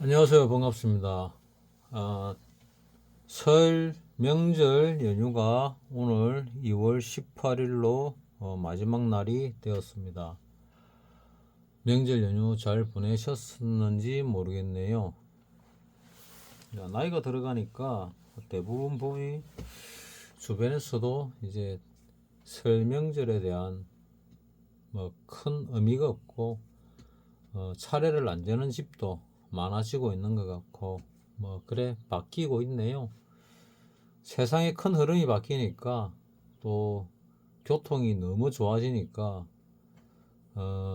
안녕하세요. 반갑습니다. 아, 설 명절 연휴가 오늘 2월 18일로 마지막 날이 되었습니다. 명절 연휴 잘 보내셨는지 모르겠네요. 나이가 들어가니까 대부분 보이 주변에서도 이제 설 명절에 대한 뭐 큰 의미가 없고 차례를 안 재는 집도 많아지고 있는 것 같고 뭐 그래 바뀌고 있네요. 세상의 큰 흐름이 바뀌니까 또 교통이 너무 좋아지니까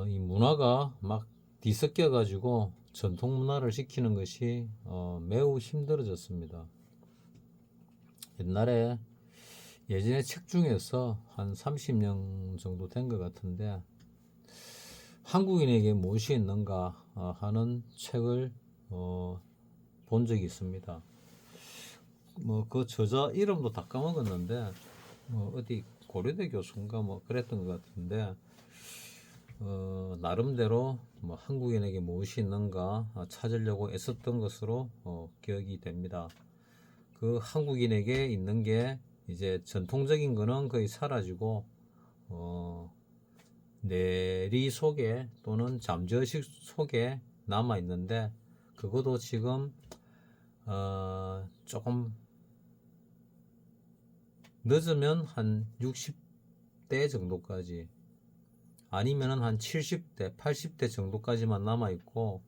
이 문화가 막 뒤섞여 가지고 전통 문화를 지키는 것이 매우 힘들어졌습니다. 옛날에 예전에 책 중에서 한 30년 정도 된 것 같은데 한국인에게 무엇이 있는가 하는 책을 본 적이 있습니다. 뭐 그 저자 이름도 다 까먹었는데 뭐 어디 고려대 교수인가 뭐 그랬던 것 같은데 나름대로 뭐 한국인에게 무엇이 있는가 찾으려고 애썼던 것으로 기억이 됩니다. 그 한국인에게 있는 게 이제 전통적인 거는 거의 사라지고 내리 속에 또는 잠재의식 속에 남아 있는데 그것도 지금 조금 늦으면 한 60대 정도까지 아니면은 한 70대, 80대 정도까지만 남아 있고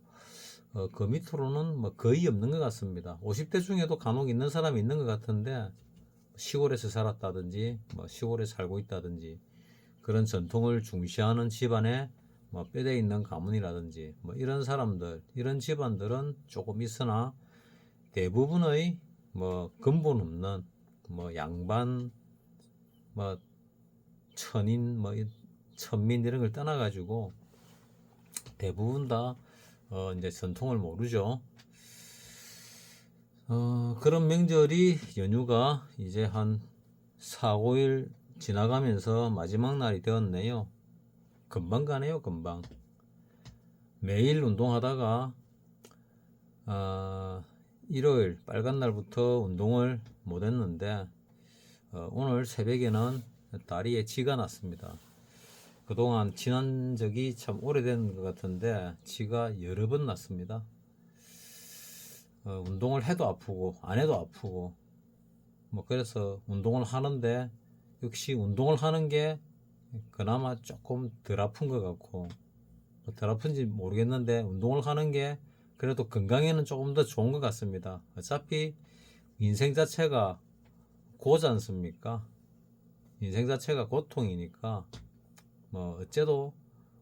그 밑으로는 뭐 거의 없는 것 같습니다. 50대 중에도 간혹 있는 사람이 있는 것 같은데 시골에서 살았다든지 뭐 시골에 살고 있다든지 그런 전통을 중시하는 집안에 뭐 뼈대 있는 가문이라든지 뭐 이런 사람들, 이런 집안들은 조금 있으나 대부분의 뭐 근본 없는 뭐 양반, 뭐 천인, 뭐 천민 이런 걸 떠나가지고 대부분 다 이제 전통을 모르죠. 그런 명절이 연휴가 이제 한 4, 5일 지나가면서 마지막 날이 되었네요. 금방 가네요, 금방. 매일 운동하다가 일요일 빨간 날부터 운동을 못 했는데 오늘 새벽에는 다리에 쥐가 났습니다. 그동안 지난 적이 참 오래된 것 같은데 쥐가 여러 번 났습니다. 운동을 해도 아프고 안 해도 아프고 뭐 그래서 운동을 하는데 역시 운동을 하는 게 그나마 조금 덜 아픈 것 같고 덜 아픈지 모르겠는데 운동을 하는 게 그래도 건강에는 조금 더 좋은 것 같습니다. 어차피 인생 자체가 고지 않습니까? 인생 자체가 고통이니까 뭐 어째도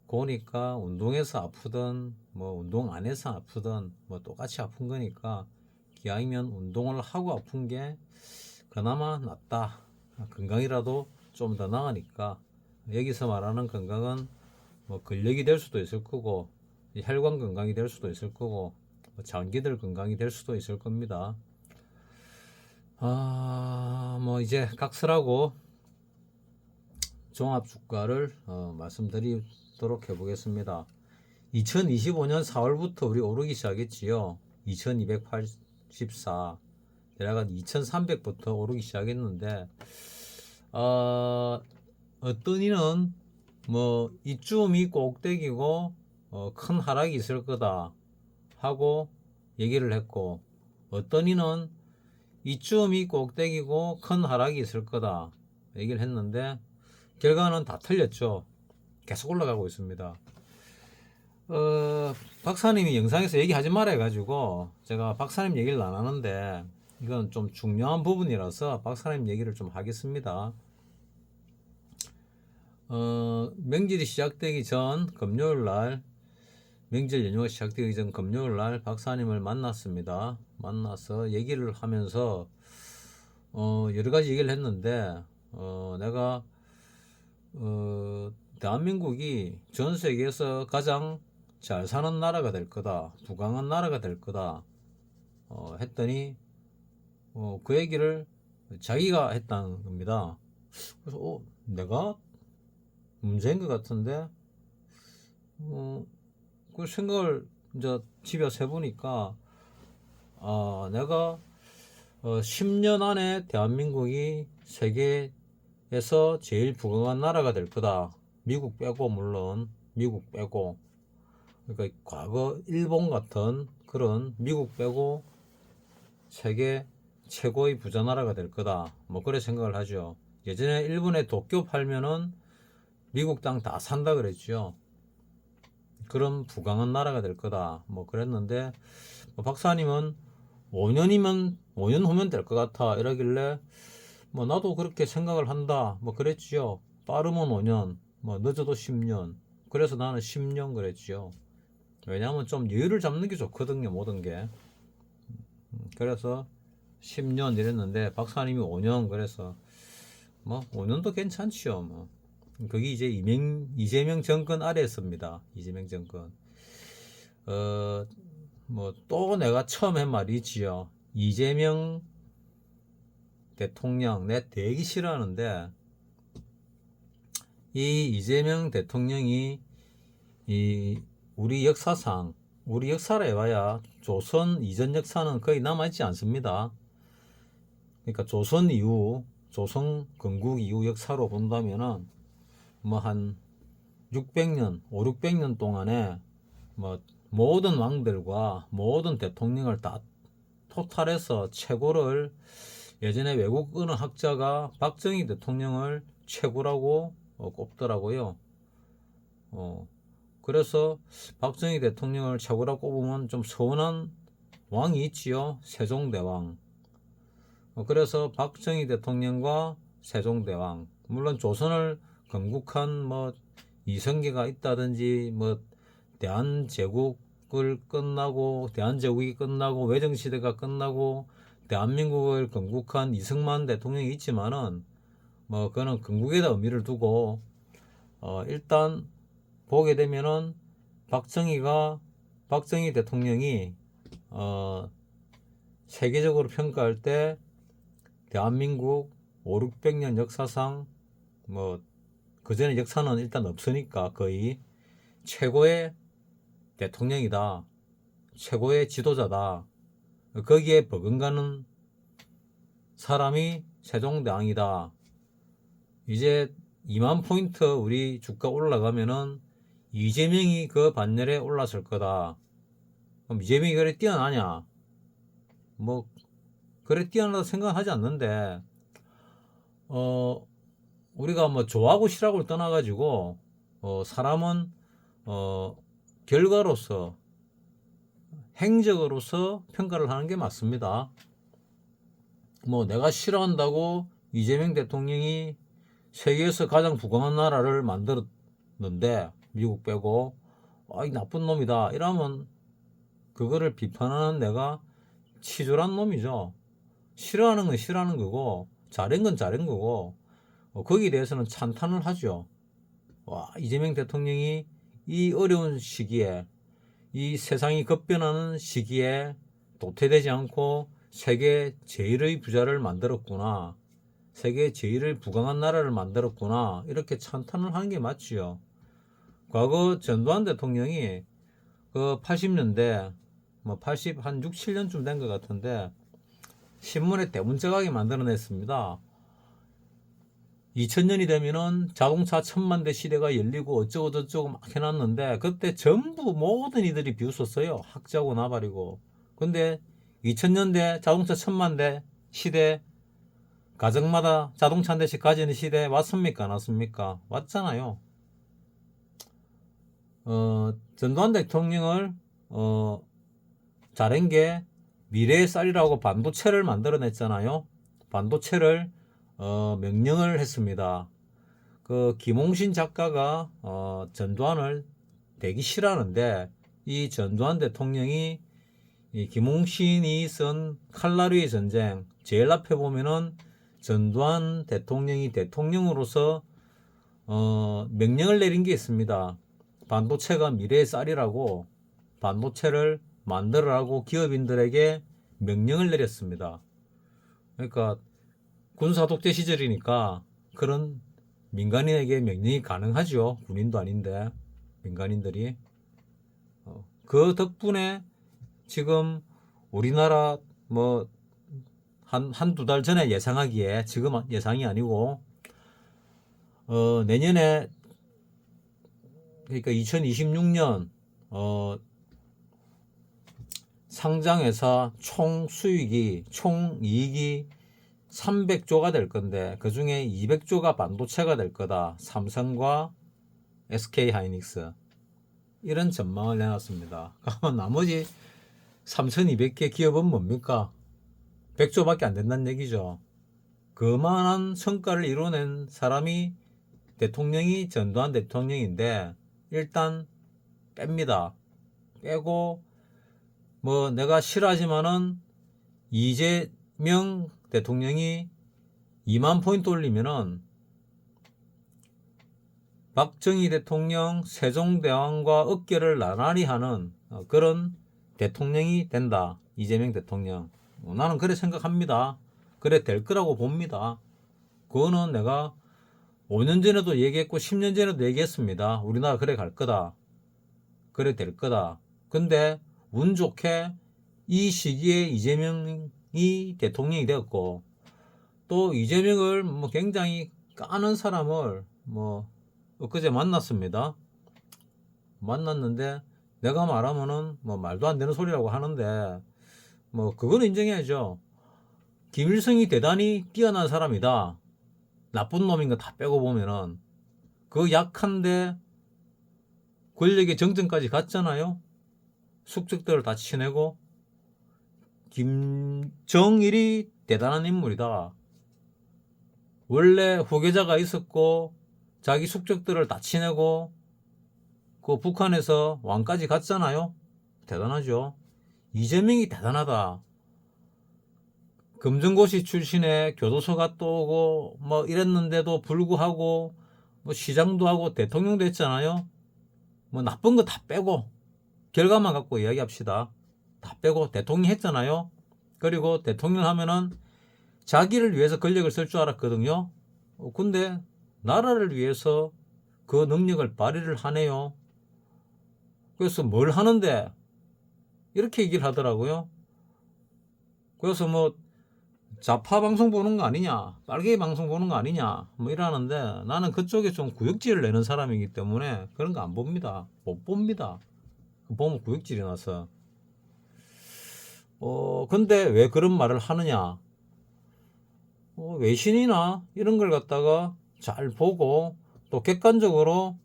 고니까 운동해서 아프든 뭐 운동 안 해서 아프든 뭐 똑같이 아픈 거니까 기왕이면 운동을 하고 아픈 게 그나마 낫다. 건강이라도 좀 더 나으니까 여기서 말하는 건강은 뭐 근력이 될 수도 있을 거고 혈관 건강이 될 수도 있을 거고 뭐 장기들 건강이 될 수도 있을 겁니다. 뭐 이제 각설하고 종합 주가를 말씀드리도록 해보겠습니다. 2025년 4월부터 우리 오르기 시작했지요. 2284 내려간 2300부터 오르기 시작했는데 어떤 이는 뭐 이쯤이 꼭대기고 큰 하락이 있을 거다 하고 얘기를 했고 어떤 이는 이쯤이 꼭대기고 큰 하락이 있을 거다 얘기를 했는데 결과는 다 틀렸죠. 계속 올라가고 있습니다. 박사님이 영상에서 얘기하지 말아 해가지고 제가 박사님 얘기를 안 하는데 이건 좀 중요한 부분이라서 박사님 얘기를 좀 하겠습니다. 명절이 시작되기 전 금요일 날 명절 연휴가 시작되기 전 금요일 날 박사님을 만났습니다. 만나서 얘기를 하면서 여러 가지 얘기를 했는데 내가 대한민국이 전 세계에서 가장 잘 사는 나라가 될 거다, 부강한 나라가 될 거다 했더니 그 얘기를 자기가 했다는 겁니다. 그래서 내가 문제인 것 같은데 그 생각을 이제 집에 와서 해보니까 내가 10년 안에 대한민국이 세계에서 제일 부강한 나라가 될 거다. 미국 빼고, 물론 미국 빼고, 그러니까 과거 일본 같은 그런 미국 빼고 세계 최고의 부자 나라가 될 거다. 뭐 그래 생각을 하죠. 예전에 일본에 도쿄 팔면은 미국 땅 다 산다 그랬죠. 그런 부강한 나라가 될 거다. 뭐 그랬는데 박사님은 5년 후면 될 것 같아 이러길래 뭐 나도 그렇게 생각을 한다. 뭐 그랬지요. 빠르면 5년, 뭐 늦어도 10년. 그래서 나는 10년 그랬지요. 왜냐하면 좀 여유를 잡는 게 좋거든요, 모든 게. 그래서 10년 이랬는데 박사님이 5년 그래서 뭐 5년도 괜찮지요. 뭐 그게 이제 이재명 정권 아래였습니다. 이재명 정권. 뭐 또 내가 처음 한 말이지요. 이재명 대통령 내 되게 싫어하는데 이 이재명 대통령이 이 우리 역사상 우리 역사라 해봐야 조선 이전 역사는 거의 남아있지 않습니다. 그러니까 조선 이후 조선 건국 이후 역사로 본다면은 뭐 한 600년 5,600년 동안에 뭐 모든 왕들과 모든 대통령을 다 토탈해서 최고를 예전에 외국 어느 학자가 박정희 대통령을 최고라고 꼽더라고요. 그래서 박정희 대통령을 최고라고 꼽으면 좀 서운한 왕이 있지요. 세종대왕. 그래서 박정희 대통령과 세종대왕. 물론 조선을 건국한 뭐 이성계가 있다든지 뭐 대한제국이 끝나고 외정시대가 끝나고 대한민국을 건국한 이승만 대통령이 있지만은 뭐 그거는 건국에다 의미를 두고 일단 보게 되면은 박정희 대통령이 세계적으로 평가할 때 대한민국 5,600년 역사상 뭐 그전에 역사는 일단 없으니까 거의 최고의 대통령이다. 최고의 지도자다. 거기에 버금가는 사람이 세종대왕이다. 이제 2만 포인트 우리 주가 올라가면은 이재명이 그 반열에 올랐을 거다. 그럼 이재명이 그래 뛰어나냐? 뭐 그래 뛰어나다 생각하지 않는데 우리가 뭐 좋아하고 싫어하고를 떠나가지고 사람은 결과로서 행적으로서 평가를 하는 게 맞습니다. 뭐 내가 싫어한다고 이재명 대통령이 세계에서 가장 부강한 나라를 만들었는데 미국 빼고 이 나쁜 놈이다 이러면 그거를 비판하는 내가 치졸한 놈이죠. 싫어하는 건 싫어하는 거고 잘한 건 잘한 거고 거기에 대해서는 찬탄을 하죠. 이재명 대통령이 이 어려운 시기에 이 세상이 급변하는 시기에 도태되지 않고 세계 제일의 부자를 만들었구나. 세계 제일을 부강한 나라를 만들었구나. 이렇게 찬탄을 하는 게 맞지요. 과거 전두환 대통령이 그 80년대 뭐 80, 한 6, 7년쯤 된 것 같은데 신문에 대문짝하게 만들어냈습니다. 2000년이 되면은 자동차 1,000만 대 시대가 열리고 어쩌고 저쩌고 막 해놨는데 그때 전부 모든 이들이 비웃었어요. 학자고 나발이고. 근데 2000년대 자동차 1,000만 대 시대 가정마다 자동차 한 대씩 가지는 시대 왔습니까? 안 왔습니까? 왔잖아요. 전두환 대통령을 잘한 게 미래의 쌀이라고 반도체를 만들어냈잖아요. 반도체를 명령을 했습니다. 그 김홍신 작가가 전두환을 되게 싫어하는데 이 전두환 대통령이 이 김홍신이 쓴 칼라류의 전쟁 제일 앞에 보면은 전두환 대통령이 대통령으로서 명령을 내린 게 있습니다. 반도체가 미래의 쌀이라고 반도체를 만들어라고 기업인들에게 명령을 내렸습니다. 그러니까 군사독재 시절이니까 그런 민간인에게 명령이 가능하죠. 군인도 아닌데 민간인들이 그 덕분에 지금 우리나라 뭐 한두 달 전에 예상하기에, 지금 예상이 아니고 내년에, 그러니까 2026년 상장회사 총 수익이, 총 이익이 300조가 될 건데 그 중에 200조가 반도체가 될 거다. 삼성과 SK 하이닉스, 이런 전망을 내놨습니다. 그러면 나머지 3200개 기업은 뭡니까? 100조밖에 안 된다는 얘기죠. 그만한 성과를 이뤄낸 사람이 대통령이 전두환 대통령인데 일단 뺍니다. 빼고 뭐 내가 싫어하지만은 이재명 대통령이 2만 포인트 올리면은 박정희 대통령, 세종대왕과 어깨를 나란히 하는 그런 대통령이 된다. 이재명 대통령. 나는 그래 생각합니다. 그래 될 거라고 봅니다. 그거는 내가 5년 전에도 얘기했고 10년 전에도 얘기했습니다. 우리나라 그래 갈 거다. 그래 될 거다. 근데 운 좋게 이 시기에 이재명이 대통령이 되었고, 또 이재명을 뭐 굉장히 까는 사람을 뭐 엊그제 만났습니다. 만났는데 내가 말하면은 뭐 말도 안 되는 소리라고 하는데 뭐 그거는 인정해야죠. 김일성이 대단히 뛰어난 사람이다. 나쁜 놈인 거 다 빼고 보면은 그 약한데 권력의 정점까지 갔잖아요. 숙적들을 다 치내고. 김정일이 대단한 인물이다. 원래 후계자가 있었고 자기 숙적들을 다 치내고 그 북한에서 왕까지 갔잖아요. 대단하죠. 이재명이 대단하다. 금정고시 출신의 교도소가 또 오고 뭐 이랬는데도 불구하고 뭐 시장도 하고 대통령도 했잖아요. 뭐 나쁜 거 다 빼고 결과만 갖고 이야기합시다. 다 빼고 대통령 했잖아요. 그리고 대통령 하면은 자기를 위해서 권력을 쓸 줄 알았거든요. 근데 나라를 위해서 그 능력을 발휘를 하네요. 그래서 뭘 하는데 이렇게 얘기를 하더라고요. 그래서 뭐 좌파 방송 보는 거 아니냐, 빨갱이 방송 보는 거 아니냐 뭐 이러는데 나는 그쪽에 좀 구역질을 내는 사람이기 때문에 그런 거 안 봅니다. 못 봅니다. 보면 구역질이 나서. 근데 왜 그런 말을 하느냐, 외신이나 이런 걸 갖다가 잘 보고 또 객관적으로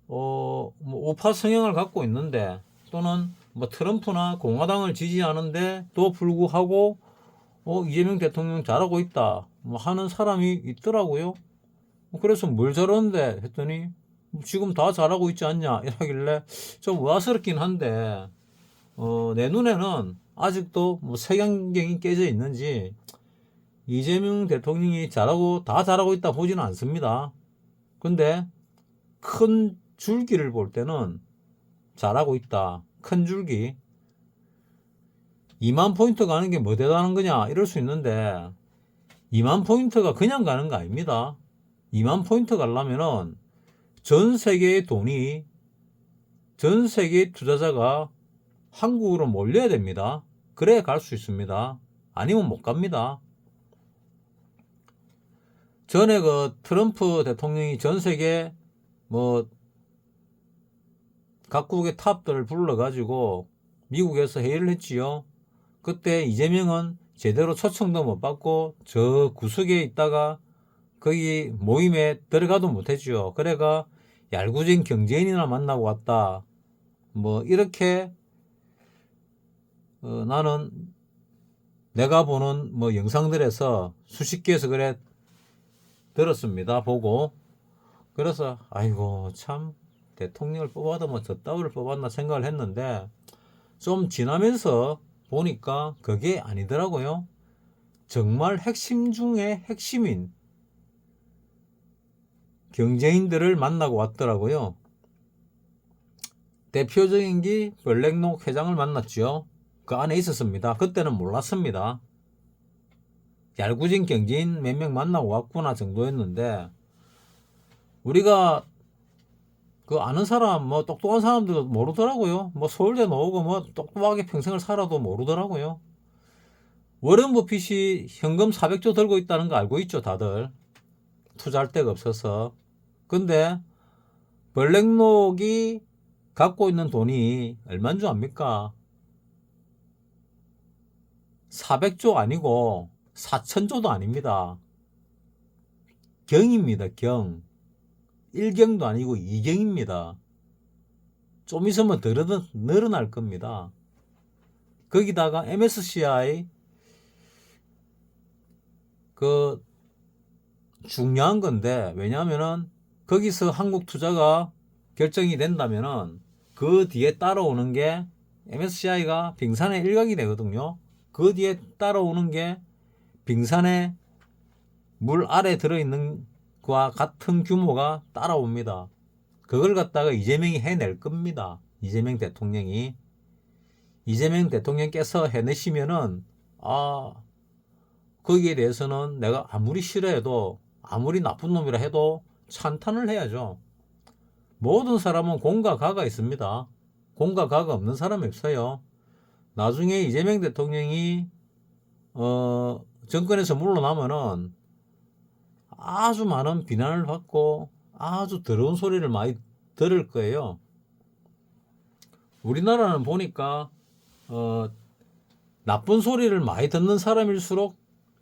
뭐 우파 성향을 갖고 있는데, 또는 뭐 트럼프나 공화당을 지지하는데 또 불구하고 이재명 대통령 잘하고 있다 뭐 하는 사람이 있더라고요. 그래서 뭘 잘하는데 했더니 지금 다 잘하고 있지 않냐 이러길래 좀 의아스럽긴 한데, 내 눈에는 아직도 뭐 색안경이 깨져 있는지 이재명 대통령이 다 잘하고 있다 보지는 않습니다. 근데 큰 줄기를 볼 때는 잘하고 있다. 큰 줄기. 2만 포인트 가는 게 뭐 대단한 거냐 이럴 수 있는데 2만 포인트가 그냥 가는 거 아닙니다. 2만 포인트 가려면은 전 세계의 돈이, 전 세계의 투자자가 한국으로 몰려야 됩니다. 그래야 갈 수 있습니다. 아니면 못 갑니다. 전에 그 트럼프 대통령이 전 세계 뭐 각국의 탑들을 불러가지고 미국에서 회의를 했지요. 그때 이재명은 제대로 초청도 못 받고 저 구석에 있다가 거기 모임에 들어가도 못했지요. 그래가 얄궂은 경제인이나 만나고 왔다. 뭐 이렇게 나는 내가 보는 뭐 영상들에서 수십 개에서 그래 들었습니다. 보고. 그래서 아이고 참 대통령을 뽑아도 뭐 저 따위를 뽑았나 생각을 했는데 좀 지나면서 보니까 그게 아니더라고요. 정말 핵심 중에 핵심인 경제인들을 만나고 왔더라고요. 대표적인 게 블랙록 회장을 만났죠. 그 안에 있었습니다. 그때는 몰랐습니다. 얄궂은 경제인 몇 명 만나고 왔구나 정도였는데, 우리가 그 아는 사람, 뭐 똑똑한 사람들도 모르더라고요. 뭐 서울대 나오고 뭐 똑똑하게 평생을 살아도 모르더라고요. 워런 버핏이 현금 400조 들고 있다는 거 알고 있죠, 다들. 투자할 데가 없어서. 근데 블랙록이 갖고 있는 돈이 얼마인 줄 압니까? 400조 아니고 4천조도 아닙니다. 경입니다, 경. 1경도 아니고 2경입니다. 좀 있으면 더 늘어날 겁니다. 거기다가 MSCI 그 중요한 건데, 왜냐하면은 거기서 한국 투자가 결정이 된다면은 그 뒤에 따라오는 게 MSCI가 빙산의 일각이 되거든요. 그 뒤에 따라오는 게 빙산의 물 아래 들어있는 것과 같은 규모가 따라옵니다. 그걸 갖다가 이재명이 해낼 겁니다. 이재명 대통령께서 해내시면은 거기에 대해서는 내가 아무리 싫어해도, 아무리 나쁜 놈이라 해도 찬탄을 해야죠. 모든 사람은 공과 가가 있습니다. 공과 가가 없는 사람이 없어요. 나중에 이재명 대통령이 정권에서 물러나면은 아주 많은 비난을 받고 아주 더러운 소리를 많이 들을 거예요. 우리나라는 보니까 나쁜 소리를 많이 듣는 사람일수록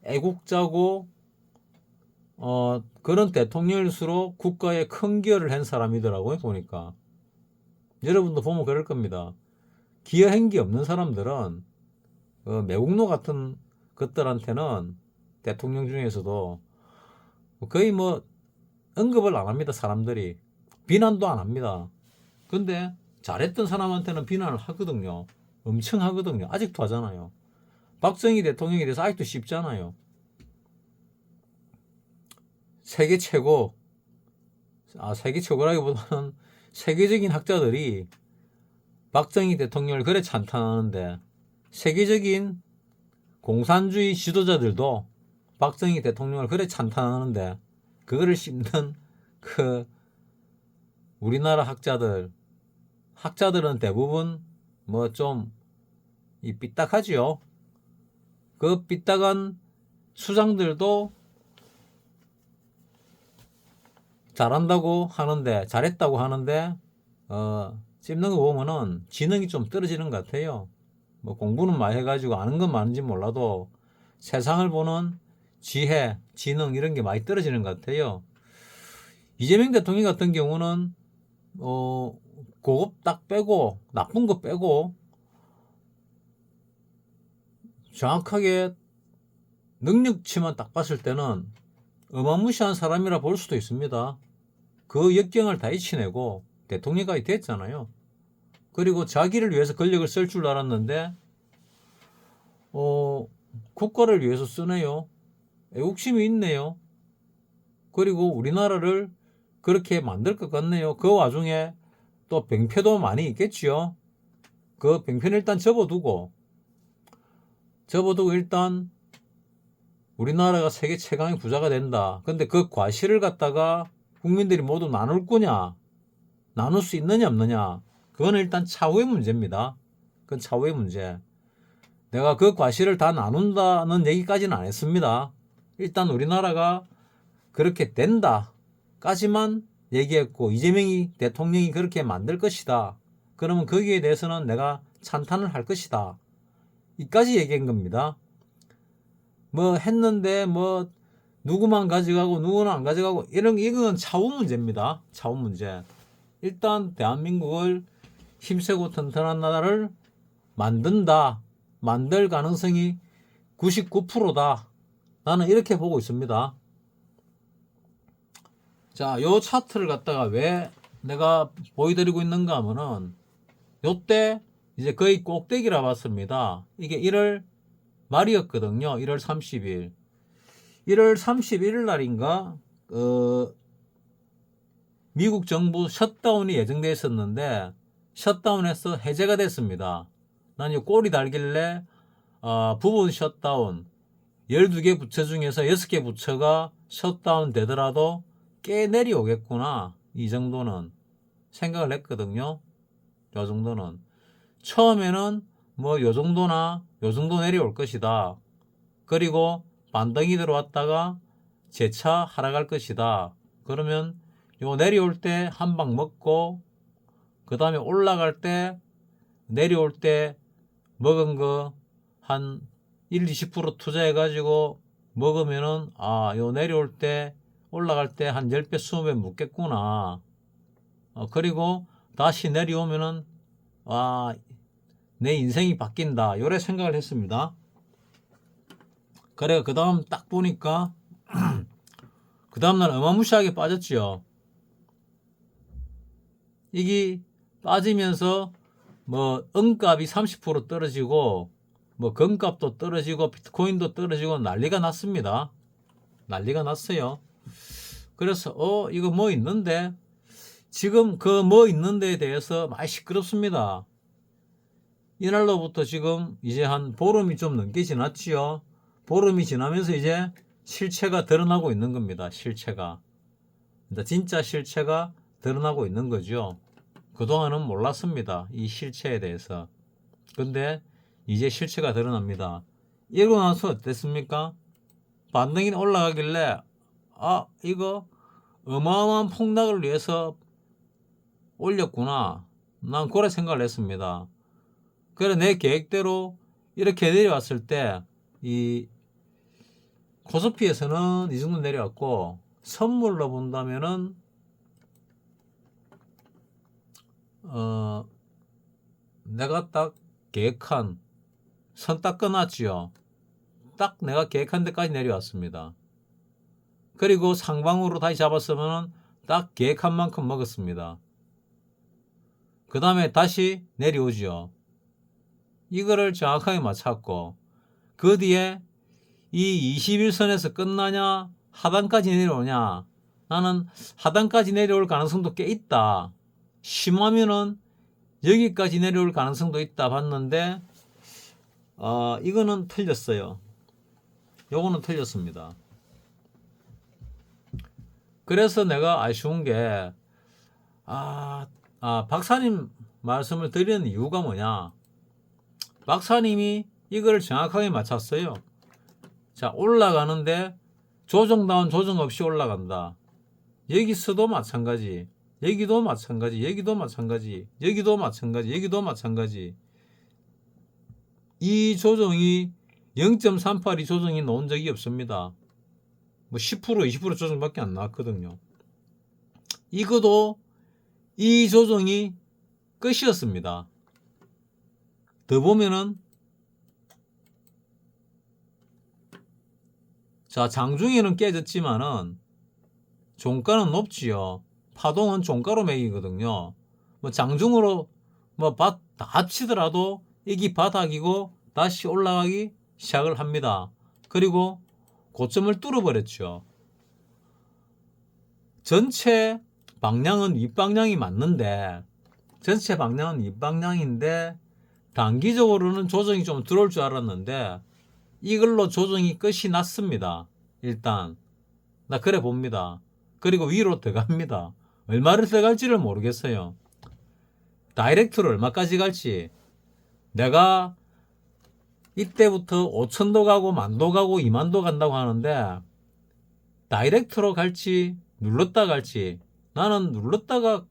애국자고 그런 대통령일수록 국가에 큰 기여를 한 사람이더라고요, 보니까. 여러분도 보면 그럴 겁니다. 기여한 게 없는 사람들은 매국노 같은 것들한테는 대통령 중에서도 거의 뭐 언급을 안 합니다. 사람들이 비난도 안 합니다. 근데 잘했던 사람한테는 비난을 하거든요. 엄청 하거든요. 아직도 하잖아요. 박정희 대통령에 대해서 아직도 씹잖아요. 세계 최고, 세계 최고라기보다는 세계적인 학자들이 박정희 대통령을 그래 찬탄하는데, 세계적인 공산주의 지도자들도 박정희 대통령을 그래 찬탄하는데, 그거를 씹는 그 우리나라 학자들은 대부분 뭐 좀 이 삐딱하지요. 그 삐딱한 수장들도 잘했다고 하는데 씹는 거 보면은 지능이 좀 떨어지는 것 같아요. 뭐 공부는 많이 해가지고 아는 건 많은지 몰라도 세상을 보는 지혜, 지능 이런 게 많이 떨어지는 것 같아요. 이재명 대통령 같은 경우는 그거 딱 빼고, 나쁜 거 빼고 정확하게 능력치만 딱 봤을 때는 어마무시한 사람이라 볼 수도 있습니다. 그 역경을 다 이겨내고 대통령까지 됐잖아요. 그리고 자기를 위해서 권력을 쓸 줄 알았는데 국가를 위해서 쓰네요. 애국심이 있네요. 그리고 우리나라를 그렇게 만들 것 같네요. 그 와중에 또 병폐도 많이 있겠지요. 그 병폐는 일단 접어두고 일단 우리나라가 세계 최강의 부자가 된다. 근데 그 과실을 갖다가 국민들이 모두 나눌 거냐, 나눌 수 있느냐 없느냐, 그거는 일단 차후의 문제입니다. 그건 차후의 문제. 내가 그 과실을 다 나눈다는 얘기까지는 안 했습니다. 일단 우리나라가 그렇게 된다까지만 얘기했고, 이재명이 대통령이 그렇게 만들 것이다. 그러면 거기에 대해서는 내가 찬탄을 할 것이다. 이까지 얘기한 겁니다. 뭐 했는데 뭐 누구만 가져가고 누구는 안 가져가고 이건 차후 문제입니다. 차후 문제. 일단 대한민국을 힘세고 튼튼한 나라를 만들 가능성이 99%다. 나는 이렇게 보고 있습니다. 자, 요 차트를 갖다가 왜 내가 보여드리고 있는가 하면은 요때 이제 거의 꼭대기라 봤습니다. 이게 1월 말이었거든요. 1월 30일. 1월 31일 날인가 미국 정부 셧다운이 예정되어 있었는데 셧다운에서 해제가 됐습니다. 난 이 꼴이 달길래 부분 셧다운 12개 부처 중에서 6개 부처가 셧다운 되더라도 꽤 내려오겠구나. 이 정도는 생각을 했거든요. 요 정도는. 처음에는 뭐 요 정도나 요 정도 내려올 것이다. 그리고 반등이 들어왔다가 재차 하락할 것이다. 그러면 요 내려올 때 한 방 먹고 그 다음에 올라갈 때 내려올 때 먹은 거 한 1, 20% 투자해 가지고 먹으면은 요 내려올 때 올라갈 때 한 10배, 20배 묻겠구나. 그리고 다시 내려오면은 내 인생이 바뀐다. 요래 생각을 했습니다. 그래 그 다음 딱 보니까 그 다음날 어마무시하게 빠졌지요. 이게 빠지면서 뭐 은값이 30% 떨어지고 뭐 금값도 떨어지고 비트코인도 떨어지고 난리가 났습니다. 난리가 났어요. 그래서 이거 뭐 있는데 지금 그 뭐 있는 데에 대해서 많이 시끄럽습니다. 이날로부터 지금 이제 한 보름이 좀 넘게 지났지요. 보름이 지나면서 이제 실체가 드러나고 있는 겁니다. 실체가. 진짜 실체가 드러나고 있는 거죠. 그동안은 몰랐습니다. 이 실체에 대해서. 근데 이제 실체가 드러납니다. 이러고 나서 어땠습니까? 반등이 올라가길래 이거 어마어마한 폭락을 위해서 올렸구나. 난 그래 생각을 했습니다. 그래 내 계획대로 이렇게 내려왔을 때 이 코스피에서는 이 정도 내려왔고 선물로 본다면은 내가 딱 계획한 선 딱 끊었지요. 딱 내가 계획한 데까지 내려왔습니다. 그리고 상방으로 다시 잡았으면 딱 계획한 만큼 먹었습니다. 그 다음에 다시 내려오죠. 이거를 정확하게 맞췄고 그 뒤에 이 21선에서 끝나냐 하단까지 내려오냐, 나는 하단까지 내려올 가능성도 꽤 있다, 심하면은 여기까지 내려올 가능성도 있다 봤는데 이거는 틀렸어요. 요거는 틀렸습니다. 그래서 내가 아쉬운 게 박사님 말씀을 드리는 이유가 뭐냐, 박사님이 이걸 정확하게 맞췄어요. 자, 올라가는데 조정다운 조정 없이 올라간다. 여기서도 마찬가지, 여기도 마찬가지, 여기도 마찬가지, 여기도 마찬가지, 여기도 마찬가지. 이 조정이 0.38이 조정이 나온 적이 없습니다. 뭐 10%, 20% 조정밖에 안 나왔거든요. 이것도 이 조정이 끝이었습니다. 더 보면은 자, 장중에는 깨졌지만은 종가는 높지요. 파동은 종가로 매기거든요. 뭐 장중으로 뭐 다 합치더라도 이게 바닥이고 다시 올라가기 시작을 합니다. 그리고 고점을 뚫어버렸죠. 전체 방향은 윗방향이 맞는데, 전체 방향은 윗방향인데 단기적으로는 조정이 좀 들어올 줄 알았는데 이걸로 조정이 끝이 났습니다. 일단 나 그래 봅니다. 그리고 위로 들어갑니다. 얼마를 들어갈지를 모르겠어요. 다이렉트로 얼마까지 갈지. 내가 이때부터 5천도 가고 만도 가고 2만도 간다고 하는데 다이렉트로 갈지 눌렀다 갈지, 나는 눌렀다가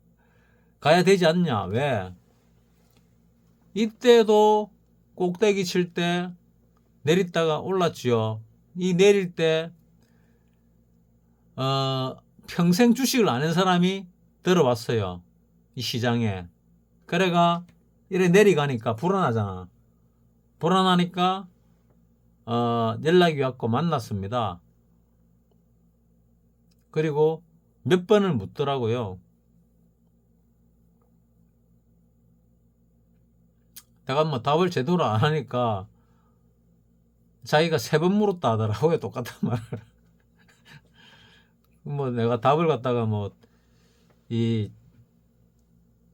가야 되지 않냐. 왜? 이때도 꼭대기 칠 때 내렸다가 올랐지요. 이 내릴 때 평생 주식을 안 한 사람이 들어왔어요. 이 시장에. 그래가 이래 내려가니까 불안하잖아. 불안하니까 연락이 왔고 만났습니다. 그리고 몇 번을 묻더라고요. 내가 뭐 답을 제대로 안 하니까 자기가 3번 물었다 하더라고요. 똑같은 말을. 뭐 내가 답을 갖다가 뭐 이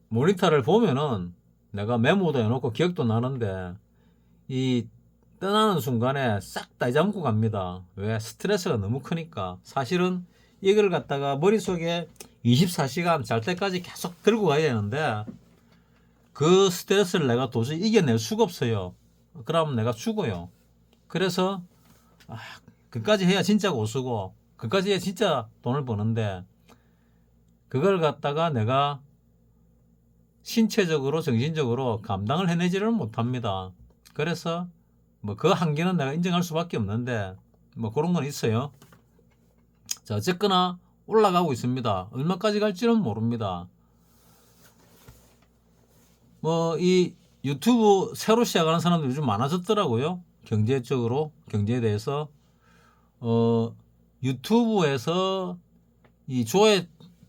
모니터를 보면은 내가 메모도 해놓고 기억도 나는데 이 떠나는 순간에 싹 다 잊어먹고 갑니다. 왜? 스트레스가 너무 크니까. 사실은 이걸 갖다가 머릿속에 24시간 잘 때까지 계속 들고 가야 되는데 그 스트레스를 내가 도저히 이겨낼 수가 없어요. 그러면 내가 죽어요. 그래서 그까지 해야 진짜 고수고 그까지 해야 진짜 돈을 버는데 그걸 갖다가 내가 신체적으로 정신적으로 감당을 해내지를 못합니다. 그래서 뭐 그 한계는 내가 인정할 수밖에 없는데 뭐 그런 건 있어요. 자, 어쨌거나 올라가고 있습니다. 얼마까지 갈지는 모릅니다. 뭐 이 유튜브 새로 시작하는 사람들이 요즘 많아졌더라고요. 경제적으로 경제에 대해서 유튜브에서 이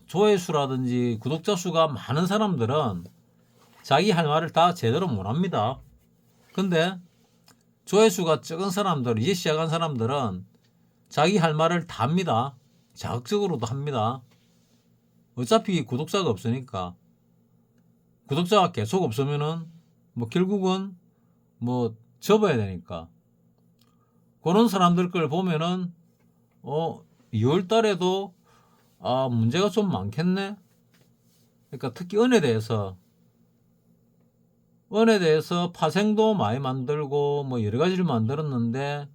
조회수라든지 구독자 수가 많은 사람들은 자기 할 말을 다 제대로 못합니다. 근데 조회수가 적은 사람들, 이제 시작한 사람들은 자기 할 말을 다 합니다. 자극적으로도 합니다. 어차피 구독자가 없으니까. 구독자가 계속 없으면은 뭐 결국은 뭐 접어야 되니까. 그런 사람들 걸 보면은 2월 달에도 문제가 좀 많겠네. 그러니까 특히 은에 대해서 파생도 많이 만들고 뭐 여러 가지를 만들었는데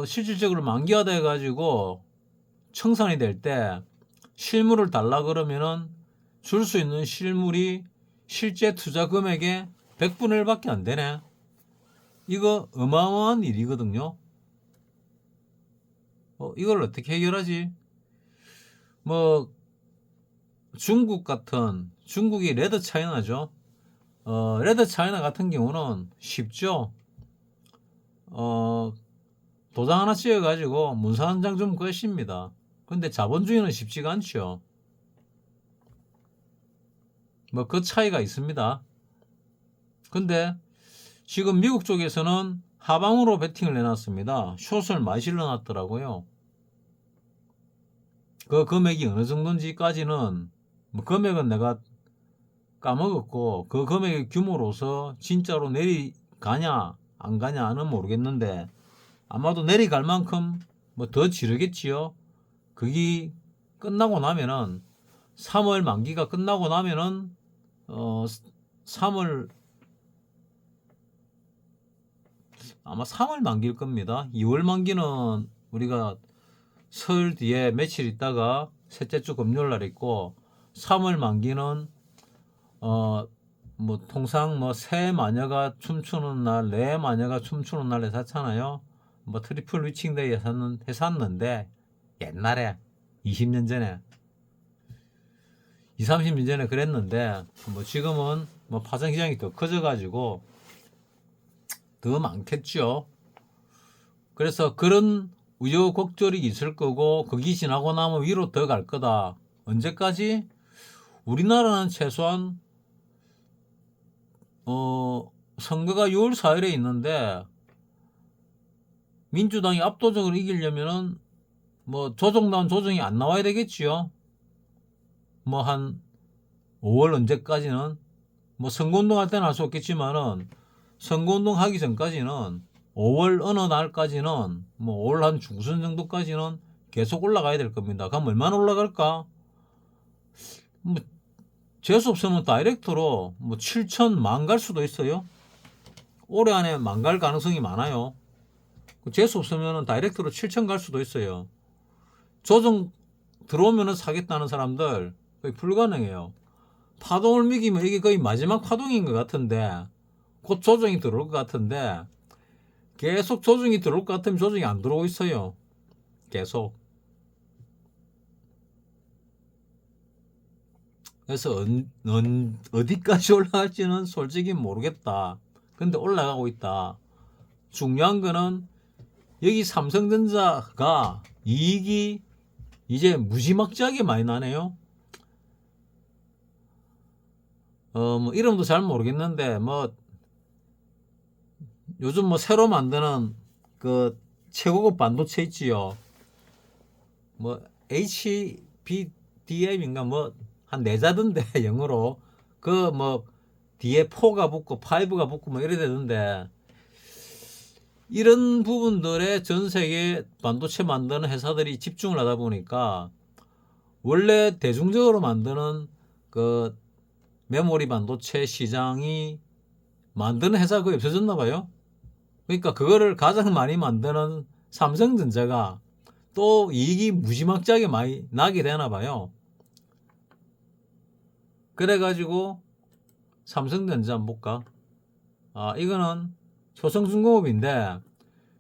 실질적으로 만기화돼 가지고 청산이 될 때 실물을 달라 그러면은 줄 수 있는 실물이 실제 투자 금액의 100분의 1밖에 안 되네. 이거 어마어마한 일이거든요. 이걸 어떻게 해결하지? 뭐 중국이 레드 차이나죠. 레드 차이나 같은 경우는 쉽죠. 도장 하나 찍어가지고 문서 한 장 좀 것입니다. 근데 자본주의는 쉽지가 않죠. 뭐 그 차이가 있습니다. 근데 지금 미국 쪽에서는 하방으로 베팅을 내놨습니다. 숏을 많이 실어놨더라고요. 그 금액이 어느 정도인지까지는 뭐 금액은 내가 까먹었고 그 금액의 규모로서 진짜로 내리가냐 안 가냐는 모르겠는데 아마도 내려갈 만큼 뭐 더 지르겠지요. 그게 끝나고 나면은 3월 만기가 끝나고 나면은 3월 아마 3월 만기일 겁니다. 2월 만기는 우리가 설 뒤에 며칠 있다가 셋째 주 금요일 날 있고 3월 만기는 뭐 통상 뭐 새 마녀가 춤추는 날, 내 마녀가 춤추는 날에 샀잖아요. 뭐 트리플 위칭데이 했었는데 옛날에 20년 전에 20, 30년 전에 그랬는데 뭐 지금은 뭐 파생 시장이 더 커져 가지고 더 많겠죠. 그래서 그런 우여곡절이 있을 거고 거기 지나고 나면 위로 더 갈 거다. 언제까지? 우리나라는 최소한 선거가 6월 4일에 있는데 민주당이 압도적으로 이기려면은 뭐 조정당 조정이 안 나와야 되겠지요. 뭐 한 5월 언제까지는 뭐 선거운동 할 때는 할 수 없겠지만은 선거운동 하기 전까지는 5월 어느 날까지는 뭐 5월 한 중순 정도까지는 계속 올라가야 될 겁니다. 그럼 얼마나 올라갈까? 뭐 재수 없으면 다이렉트로 뭐 7천만 갈 수도 있어요. 올해 안에 만 갈 가능성이 많아요. 재수 없으면 다이렉트로 7천 갈 수도 있어요. 조정 들어오면은 사겠다는 사람들 거의 불가능해요. 파동을 미기면 이게 거의 마지막 파동인 것 같은데 곧 조정이 들어올 것 같은데 계속 조정이 들어올 것 같으면 조정이 안 들어오고 있어요. 계속. 그래서 어디까지 올라갈지는 솔직히 모르겠다. 근데 올라가고 있다. 중요한 거는 여기 삼성전자가 이익이 이제 무지막지하게 많이 나네요. 뭐 이름도 잘 모르겠는데 뭐 요즘 뭐 새로 만드는 그 최고급 반도체 있지요. 뭐 HBDM인가 뭐 한 내자던데 영어로 그 뭐 뒤에 4가 붙고 5가 붙고 뭐 이래 되던데 이런 부분들에 전 세계 반도체 만드는 회사들이 집중을 하다 보니까 원래 대중적으로 만드는 그 메모리 반도체 시장이 만드는 회사가 거의 없어졌나 봐요. 그러니까 그거를 가장 많이 만드는 삼성전자가 또 이익이 무지막지하게 많이 나게 되나 봐요. 그래가지고 삼성전자 한번 볼까? 이거는 효성중공업인데,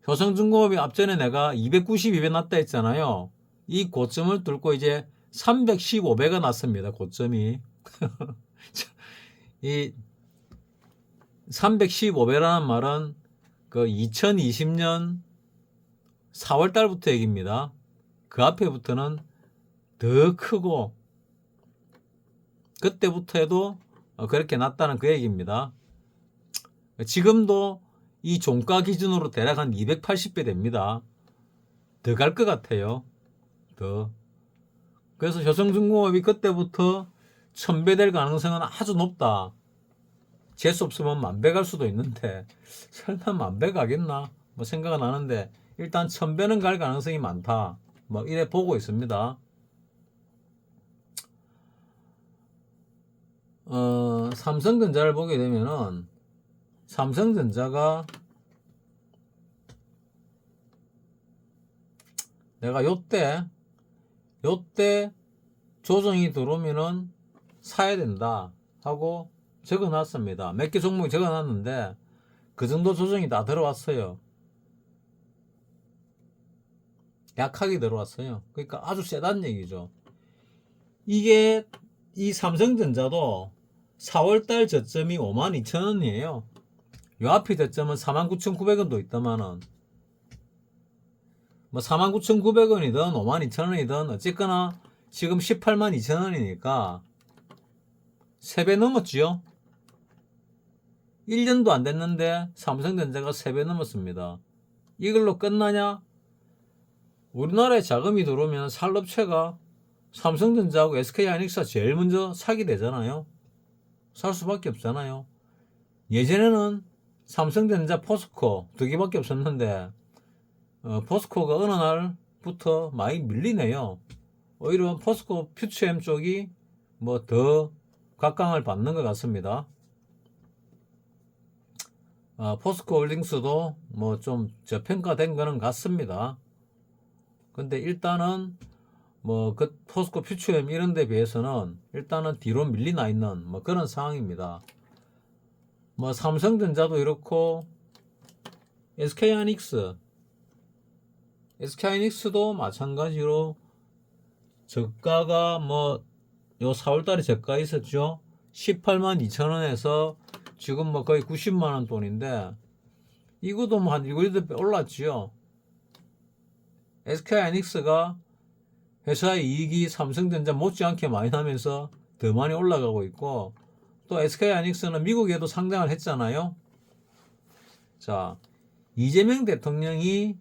효성중공업이 앞전에 내가 292배 났다 했잖아요. 이 고점을 뚫고 이제 315배가 났습니다. 고점이. 이 315배라는 말은 그 2020년 4월 달부터 얘기입니다. 그 앞에부터는 더 크고, 그때부터 해도 그렇게 났다는 그 얘기입니다. 지금도 이 종가 기준으로 대략 한 280배 됩니다. 더 갈 것 같아요. 더. 그래서 효성중공업이 그때부터 1000배 될 가능성은 아주 높다. 재수 없으면 10,000배 갈 수도 있는데 설마 10,000배 가겠나? 뭐 생각은 나는데 일단 1000배는 갈 가능성이 많다. 뭐 이래 보고 있습니다. 삼성전자를 보게 되면은 삼성전자가 내가 요때 조정이 들어오면은 사야 된다 하고 적어놨습니다. 몇 개 종목이 적어놨는데 그 정도 조정이 다 들어왔어요. 약하게 들어왔어요. 그러니까 아주 세단 얘기죠. 이게 이 삼성전자도 4월달 저점이 52,000원이에요. 요 앞에 저점은 49,900원도 있다마는 뭐 49,900원이든 52,000원이든 어쨌거나 지금 182,000원이니까 3배 넘었지요. 1년도 안 됐는데 삼성전자가 3배 넘었습니다. 이걸로 끝나냐? 우리나라에 자금이 들어오면 산업체가 삼성전자하고 SK하이닉스가 제일 먼저 사게 되잖아요. 살 수밖에 없잖아요. 예전에는 삼성전자, 포스코 두 개밖에 없었는데 포스코가 어느 날부터 많이 밀리네요. 오히려 포스코 퓨처엠 쪽이 뭐 더 각광을 받는 것 같습니다. 포스코 홀딩스도 뭐 좀 저평가된 거는 같습니다. 근데 일단은 뭐 그 포스코 퓨처엠 이런 데 비해서는 일단은 뒤로 밀리나 있는 뭐 그런 상황입니다. 뭐 삼성전자도 이렇고 SK하이닉스도 마찬가지로 저가가 뭐 요 4월달에 저가 있었죠. 182,000원에서 지금 뭐 거의 90만원 돈인데 이것도 뭐 한 7~8배 올랐지요. SK하이닉스가 회사의 이익이 삼성전자 못지않게 많이 나면서 더 많이 올라가고 있고, 또 SK하이닉스는 미국에도 상장을 했잖아요. 자, 이재명 대통령이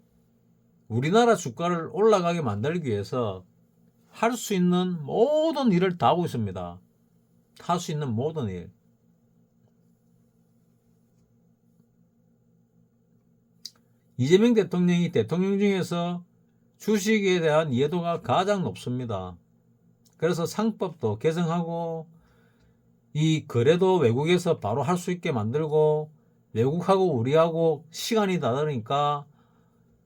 우리나라 주가를 올라가게 만들기 위해서 할 수 있는 모든 일을 다 하고 있습니다. 할 수 있는 모든 일. 이재명 대통령이 대통령 중에서 주식에 대한 이해도가 가장 높습니다. 그래서 상법도 개정하고 이 거래도 외국에서 바로 할 수 있게 만들고, 외국하고 우리하고 시간이 다르니까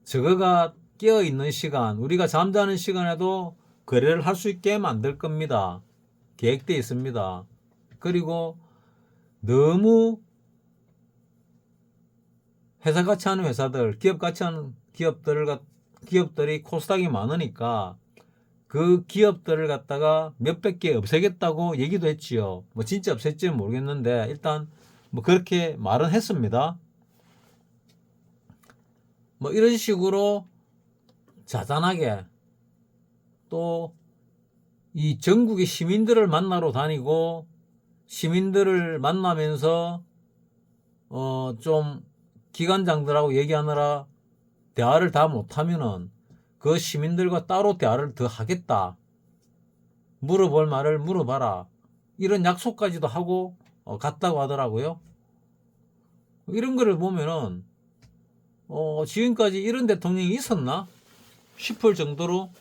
저거가 깨어있는 시간, 우리가 잠자는 시간에도 거래를 할 수 있게 만들 겁니다. 계획되어 있습니다. 그리고 너무 회사 같이 하는 회사들, 기업 같이 하는 기업들이 코스닥이 많으니까 그 기업들을 갖다가 몇백 개 없애겠다고 얘기도 했지요. 뭐 진짜 없앨지는 모르겠는데 일단 뭐 그렇게 말은 했습니다. 뭐 이런 식으로 자잘하게 또 이 전국의 시민들을 만나러 다니고 시민들을 만나면서 좀 기관장들하고 얘기하느라 대화를 다 못하면은 그 시민들과 따로 대화를 더 하겠다. 물어볼 말을 물어봐라. 이런 약속까지도 하고 갔다고 하더라고요. 이런 거를 보면은 지금까지 이런 대통령이 있었나 싶을 정도로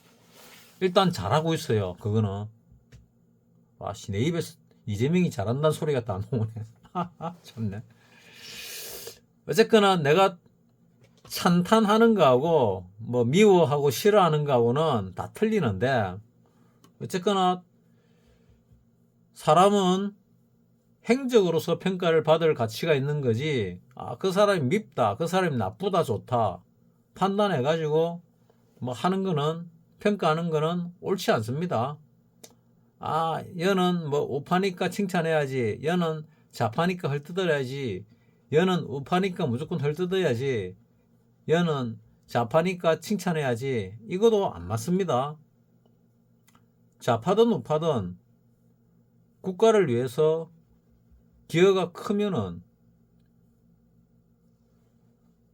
일단 잘하고 있어요. 그거는. 아씨, 내 입에서 이재명이 잘한다는 소리가 다 나오네. 참네. 어쨌거나 내가 찬탄하는 거하고 뭐 미워하고 싫어하는 거하고는 다 틀리는데, 어쨌거나 사람은 행적으로서 평가를 받을 가치가 있는 거지, 그 사람이 밉다, 그 사람이 나쁘다, 좋다 판단해가지고 뭐 하는 거는, 평가하는 거는 옳지 않습니다. 얘는 뭐 우파니까 칭찬해야지, 얘는 좌파니까 헐뜯어야지, 얘는 우파니까 무조건 헐뜯어야지, 얘는 좌파니까 칭찬해야지, 이것도 안 맞습니다. 좌파든 우파든 국가를 위해서 기여가 크면은,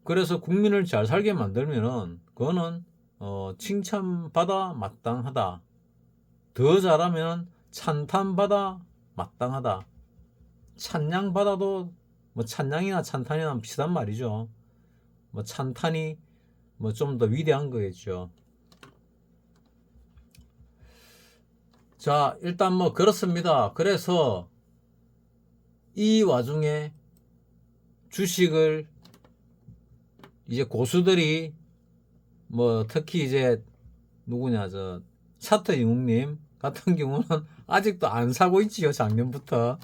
그래서 국민을 잘 살게 만들면은 그거는 칭찬받아 마땅하다. 더 잘하면 찬탄받아 마땅하다. 찬양받아도 뭐 찬양이나 찬탄이나 비슷한 말이죠. 뭐 찬탄이 뭐 좀 더 위대한 거겠죠. 자, 일단 뭐 그렇습니다. 그래서 이 와중에 주식을 이제 고수들이, 뭐 특히 이제 누구냐, 저 차트 영웅님 같은 경우는 아직도 안 사고 있지요. 작년부터.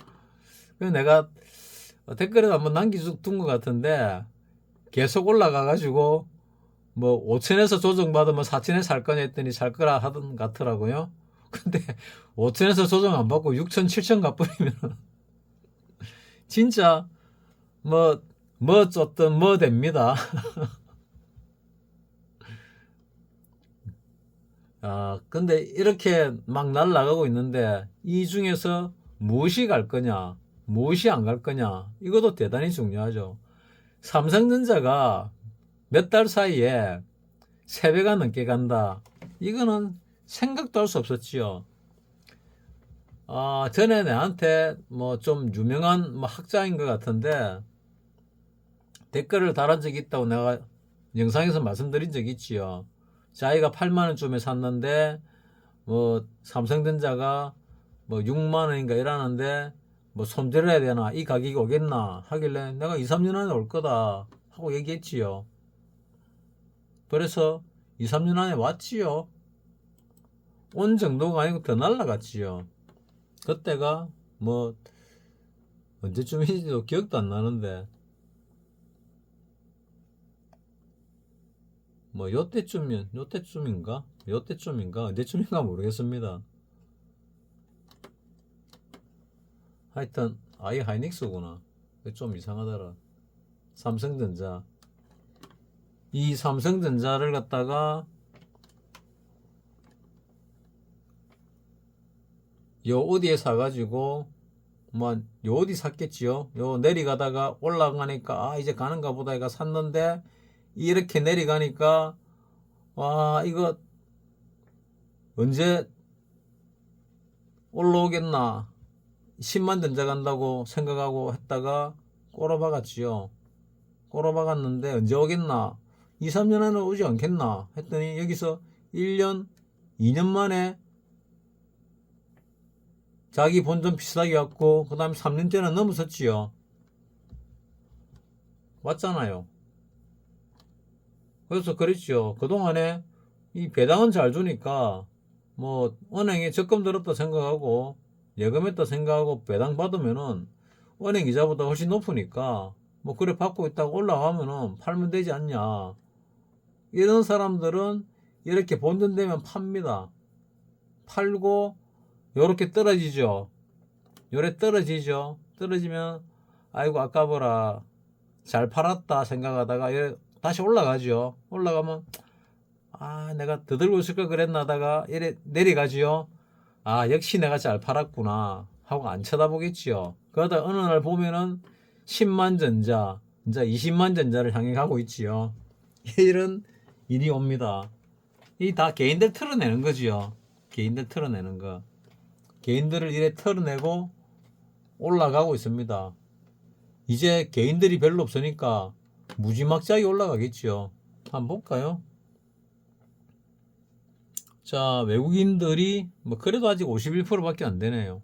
그래서 내가 댓글에 한번 남겨둔 것 같은데, 계속 올라가가지고 뭐 5천에서 조정받으면 4천에 살 거냐 했더니 살 거라 하던 같더라고요. 근데 5천에서 조정 안 받고 6천, 7천 가버리면 진짜 뭐 쫓든 뭐 됩니다. 근데 이렇게 막 날아가고 있는데, 이 중에서 무엇이 갈 거냐, 무엇이 안 갈 거냐, 이것도 대단히 중요하죠. 삼성전자가 몇 달 사이에 3배가 넘게 간다. 이거는 생각도 할 수 없었지요. 전에 내한테 뭐 좀 유명한 뭐 학자인 것 같은데 댓글을 달은 적이 있다고 내가 영상에서 말씀드린 적이 있지요. 자기가 8만원쯤에 샀는데 뭐 삼성전자가 뭐 6만원인가 이러는데 뭐 손절해야 되나, 이 가격이 오겠나 하길래 내가 2, 3년 안에 올 거다 하고 얘기했지요. 그래서 2, 3년 안에 왔지요. 온 정도가 아니고 더 날라갔지요. 그때가 뭐 언제쯤인지도 기억도 안 나는데, 뭐 요때쯤인가 언제쯤인가 모르겠습니다. 하여튼 하이닉스구나. 좀 이상하더라. 삼성전자, 이 삼성전자를 갖다가 요 어디에 사가지고 뭐 요 어디 샀겠지요. 요 내려가다가 올라가니까 이제 가는가 보다 이거 샀는데, 이렇게 내려가니까 와, 이거 언제 올라오겠나, 10만 전자 간다고 생각하고 했다가 꼬라박았지요. 꼬라박았는데 언제 오겠나, 2, 3년 안에 오지 않겠나 했더니 여기서 1년, 2년 만에 자기 본전 비슷하게 갖고 그 다음에 3년째는 넘어섰지요. 왔잖아요. 그래서 그랬죠. 그동안에 이 배당은 잘 주니까 뭐 은행에 적금 들었다 생각하고 예금했다 생각하고 배당 받으면은 은행 이자보다 훨씬 높으니까 뭐 그래 받고 있다가 올라가면은 팔면 되지 않냐. 이런 사람들은 이렇게 본전 되면 팝니다. 팔고 요렇게 떨어지죠. 요래 떨어지죠. 떨어지면 아이고 아까워라, 잘 팔았다 생각하다가 다시 올라가죠. 올라가면 내가 더 들고 있을 걸 그랬나 하다가 이래 내려가지요. 역시 내가 잘 팔았구나 하고 안 쳐다보겠지요. 그러다 어느 날 보면은 10만 전자, 이제 20만 전자를 향해 가고 있지요. 이런 일이 옵니다. 이 다 개인들 털어내는 거지요. 개인들 털어내는 거. 개인들을 이래 털어내고 올라가고 있습니다. 이제 개인들이 별로 없으니까 무지막지하게 올라가겠지요. 한번 볼까요? 자, 외국인들이 뭐 그래도 아직 51%밖에 안 되네요.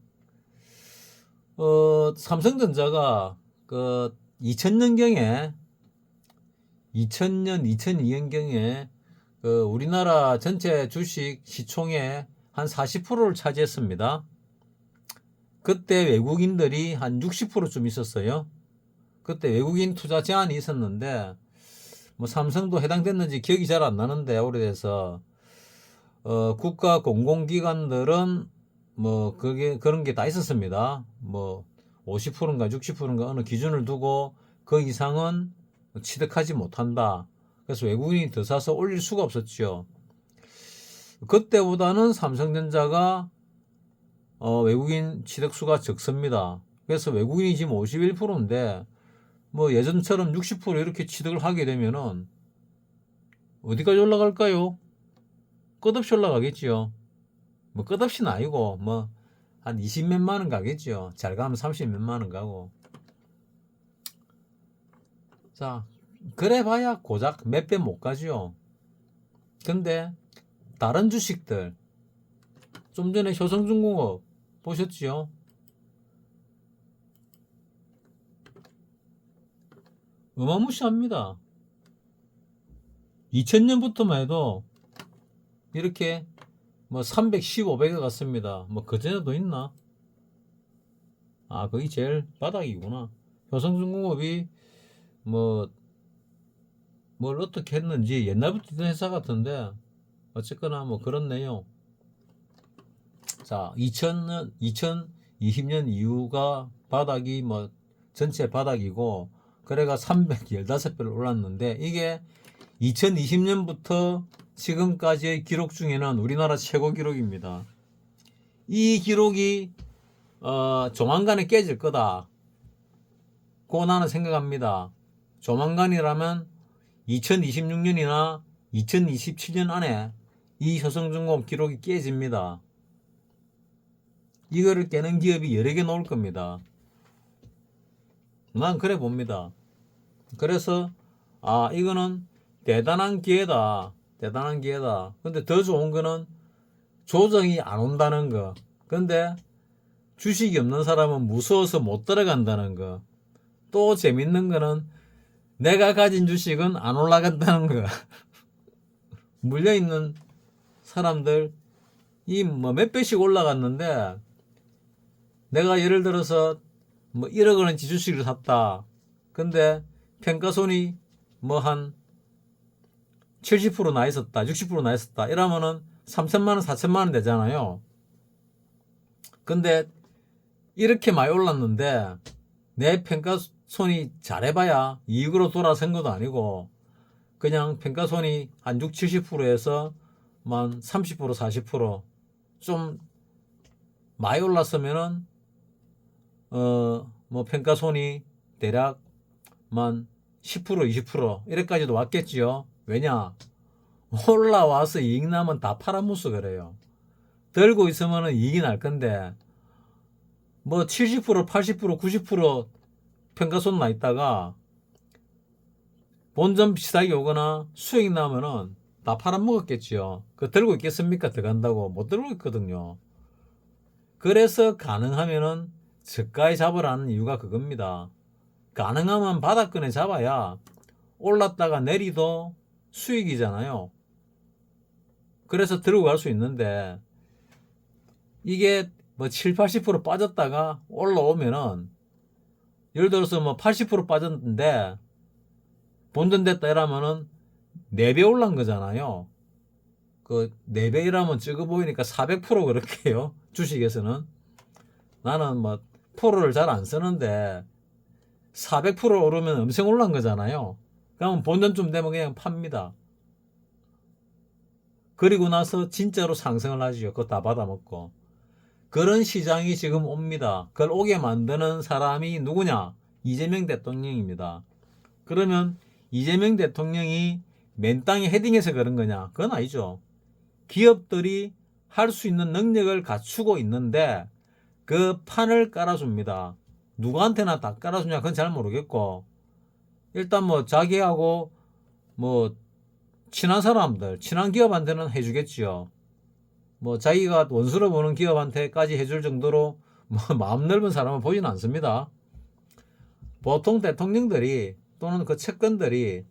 삼성전자가 그 2000년경에 2002년경에 그 우리나라 전체 주식 시총의 한 40%를 차지했습니다. 그때 외국인들이 한 60%쯤 있었어요. 그때 외국인 투자 제한이 있었는데 뭐 삼성도 해당됐는지 기억이 잘 안 나는데 오래돼서 국가 공공기관들은 뭐 그런 게 다 있었습니다. 뭐 50%인가 60%인가 어느 기준을 두고 그 이상은 취득하지 못한다. 그래서 외국인이 더 사서 올릴 수가 없었죠. 그때보다는 삼성전자가 외국인 취득수가 적습니다. 그래서 외국인이 지금 51%인데 뭐 예전처럼 60% 이렇게 취득을 하게 되면은 어디까지 올라갈까요? 끝없이 올라가겠지요. 뭐 끝없이는 아니고 뭐 한 20몇만 원 가겠죠. 잘 가면 30몇만 원 가고. 자, 그래 봐야 고작 몇 배 못 가죠. 근데 다른 주식들 좀 전에 효성중공업 보셨지요? 어마무시합니다. 2000년부터만 해도 이렇게 뭐 315배가 갔습니다. 뭐 그전에도 있나? 아, 거기 제일 바닥이구나. 효성중공업이 뭐 뭘 어떻게 했는지 옛날부터 있던 회사 같은데 어쨌거나 뭐 그런 내용. 자, 2020년 이후가 바닥이 뭐 전체 바닥이고 그래가 315배를 올랐는데 이게 2020년부터 지금까지의 기록 중에는 우리나라 최고 기록입니다. 이 기록이 조만간에 깨질 거다. 고 나는 생각합니다. 조만간이라면 2026년이나 2027년 안에 이 효성중공업 기록이 깨집니다. 이거를 깨는 기업이 여러 개 나올 겁니다. 난 그래 봅니다. 그래서 이거는 대단한 기회다. 대단한 기회다. 근데 더 좋은 거는 조정이 안 온다는 거. 근데 주식이 없는 사람은 무서워서 못 들어간다는 거. 또 재밌는 거는 내가 가진 주식은 안 올라간다는 거. 물려있는 사람들 이 뭐 몇 배씩 올라갔는데 내가 예를 들어서 뭐 1억 원어치 주식을 샀다. 근데 평가손이 뭐 한 70%나 있었다. 60%나 있었다. 이러면은 3천만 원, 4천만 원 되잖아요. 근데 이렇게 많이 올랐는데 내 평가손이 잘해봐야 이익으로 돌아선 것도 아니고 그냥 평가손이 한 6, 70%에서 만 30%, 40%좀 많이 올랐으면은 뭐 평가손이 대략 만 10%, 20% 이래까지도 왔겠지요. 왜냐? 올라와서 이익 나면 다 팔아무서 그래요. 들고 있으면 이익이 날 건데 뭐 70%, 80%, 90% 평가손 나 있다가 본전 비싸게 오거나 수익 나면은 다 팔아먹었겠지요. 그 들고 있겠습니까? 들어간다고 못 들고 있거든요. 그래서 가능하면은 저가에 잡으라는 이유가 그겁니다. 가능하면 바닥권에 잡아야 올랐다가 내리도 수익이잖아요. 그래서 들고 갈 수 있는데 이게 뭐 7, 80% 빠졌다가 올라오면은 예를 들어서 뭐 80% 빠졌는데 본전됐다 이러면은 4배 올란 거잖아요. 그 4배이라면 적어 보이니까 400% 그렇게 해요. 주식에서는. 나는 뭐 프로를 잘 안 쓰는데 400% 오르면 엄청 올란 거잖아요. 그러면 본전쯤 되면 그냥 팝니다. 그리고 나서 진짜로 상승을 하죠. 그거 다 받아먹고. 그런 시장이 지금 옵니다. 그걸 오게 만드는 사람이 누구냐? 이재명 대통령입니다. 그러면 이재명 대통령이 맨 땅에 헤딩해서 그런 거냐? 그건 아니죠. 기업들이 할 수 있는 능력을 갖추고 있는데 그 판을 깔아줍니다. 누구한테나 다 깔아주냐? 그건 잘 모르겠고 일단 뭐 자기하고 뭐 친한 사람들, 친한 기업한테는 해주겠지요. 뭐 자기가 원수로 보는 기업한테까지 해줄 정도로 뭐 마음 넓은 사람은 보지는 않습니다. 보통 대통령들이 또는 그 측근들이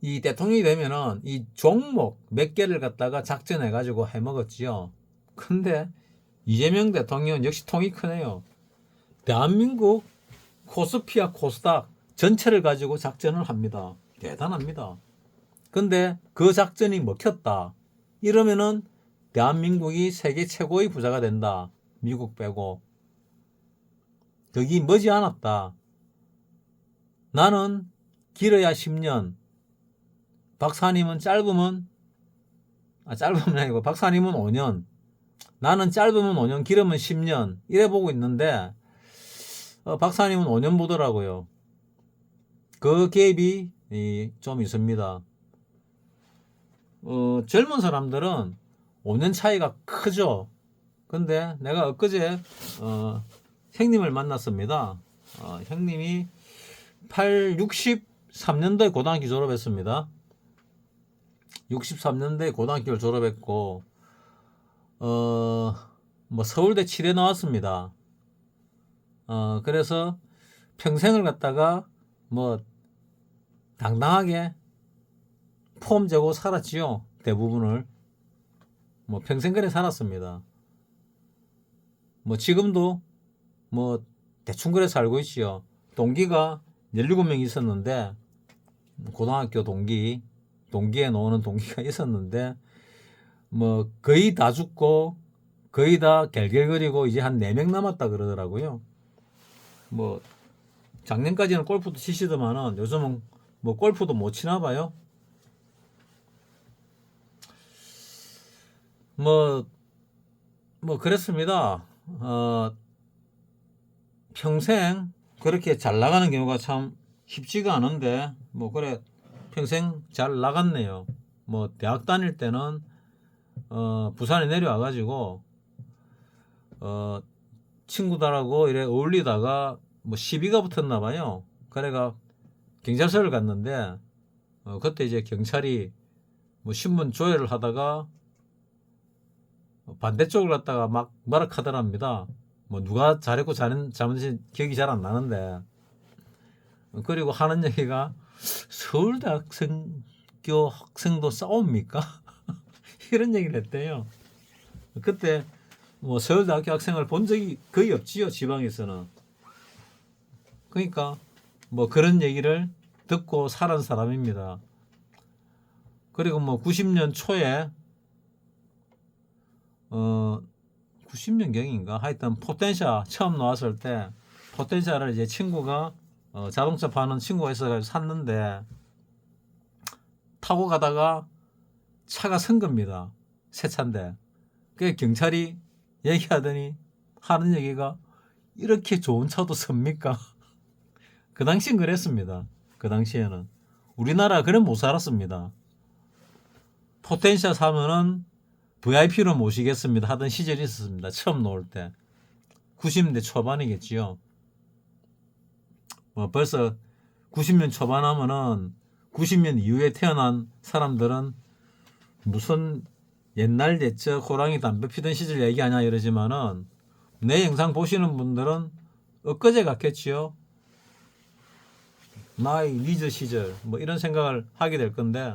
이 대통령이 되면은 이 종목 몇 개를 갖다가 작전해 가지고 해먹었지요. 근데 이재명 대통령은 역시 통이 크네요. 대한민국 코스피와 코스닥 전체를 가지고 작전을 합니다. 대단합니다. 근데 그 작전이 먹혔다. 이러면은 대한민국이 세계 최고의 부자가 된다. 미국 빼고. 거기 머지않았다. 나는 길어야 10년. 박사님은 짧으면 아니고 박사님은 5년. 나는 짧으면 5년, 길으면 10년. 이래 보고 있는데 박사님은 5년 보더라고요. 그 갭이 좀 있습니다. 젊은 사람들은 5년 차이가 크죠. 근데 내가 엊그제 형님을 만났습니다. 형님이 63년도에 고등학교 졸업했습니다. 63년도에 고등학교를 졸업했고 뭐 서울대 치대 나왔습니다. 그래서 평생을 갖다가 뭐 당당하게 폼 재고 살았지요. 대부분을 뭐 평생 그래 살았습니다. 뭐 지금도 뭐 대충 그래 살고 있지요. 동기가 17명 있었는데 고등학교 동기에 노는 동기가 있었는데 뭐 거의 다 죽고 거의 다 결결거리고 이제 한 4명 남았다 그러더라고요. 뭐 작년까지는 골프도 치시더만은 요즘은 뭐 골프도 못 치나 봐요. 뭐 그랬습니다. 평생 그렇게 잘 나가는 경우가 참 쉽지가 않은데 뭐 그래 평생 잘 나갔네요. 뭐 대학 다닐 때는 부산에 내려와 가지고 친구들하고 이래 어울리다가 뭐 시비가 붙었나 봐요. 그래가 경찰서를 갔는데 그때 이제 경찰이 뭐 신문 조회를 하다가 반대쪽을 갖다가 막 말악하더랍니다. 뭐 누가 잘했고 잘못인지 기억이 잘 안 나는데 그리고 하는 얘기가 서울대 학생도 싸웁니까? 이런 얘기를 했대요. 그때 뭐 서울대학교 학생을 본 적이 거의 없지요, 지방에서는. 그러니까 뭐 그런 얘기를 듣고 살은 사람입니다. 그리고 뭐 90년 초에 90년경인가 하여튼 포텐샤 처음 나왔을 때 포텐샤를 이제 친구가 자동차 파는 친구가 있어가지고 샀는데 타고 가다가 차가 선 겁니다. 새 차인데. 그 경찰이 얘기하더니 하는 얘기가 이렇게 좋은 차도 섭니까? 그 당시엔 그랬습니다. 그 당시에는 우리나라 그래 못 살았습니다. 포텐샤 사면은 VIP로 모시겠습니다 하던 시절이 있었습니다. 처음 나올 때 90년대 초반이겠지요. 뭐 벌써 90년 초반 하면은 90년 이후에 태어난 사람들은 무슨 옛날 옛적 호랑이 담배 피던 시절 얘기하냐 이러지만은 내 영상 보시는 분들은 엊그제 같겠지요. 나의 리저 시절 뭐 이런 생각을 하게 될 건데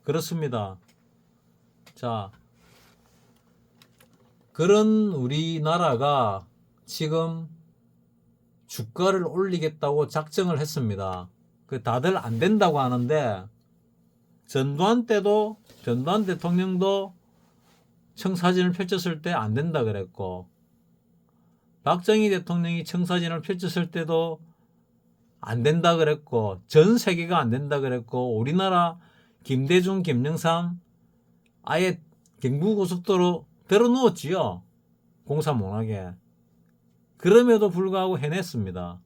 그렇습니다. 자, 그런 우리나라가 지금 주가를 올리겠다고 작정을 했습니다. 그 다들 안 된다고 하는데 전두환 대통령도 청사진을 펼쳤을 때 안 된다 그랬고 박정희 대통령이 청사진을 펼쳤을 때도 안 된다 그랬고 전 세계가 안 된다 그랬고 우리나라 김대중, 김영삼 아예 경부고속도로 들어누웠지요. 공사 못하게. 그럼에도 불구하고 해냈습니다.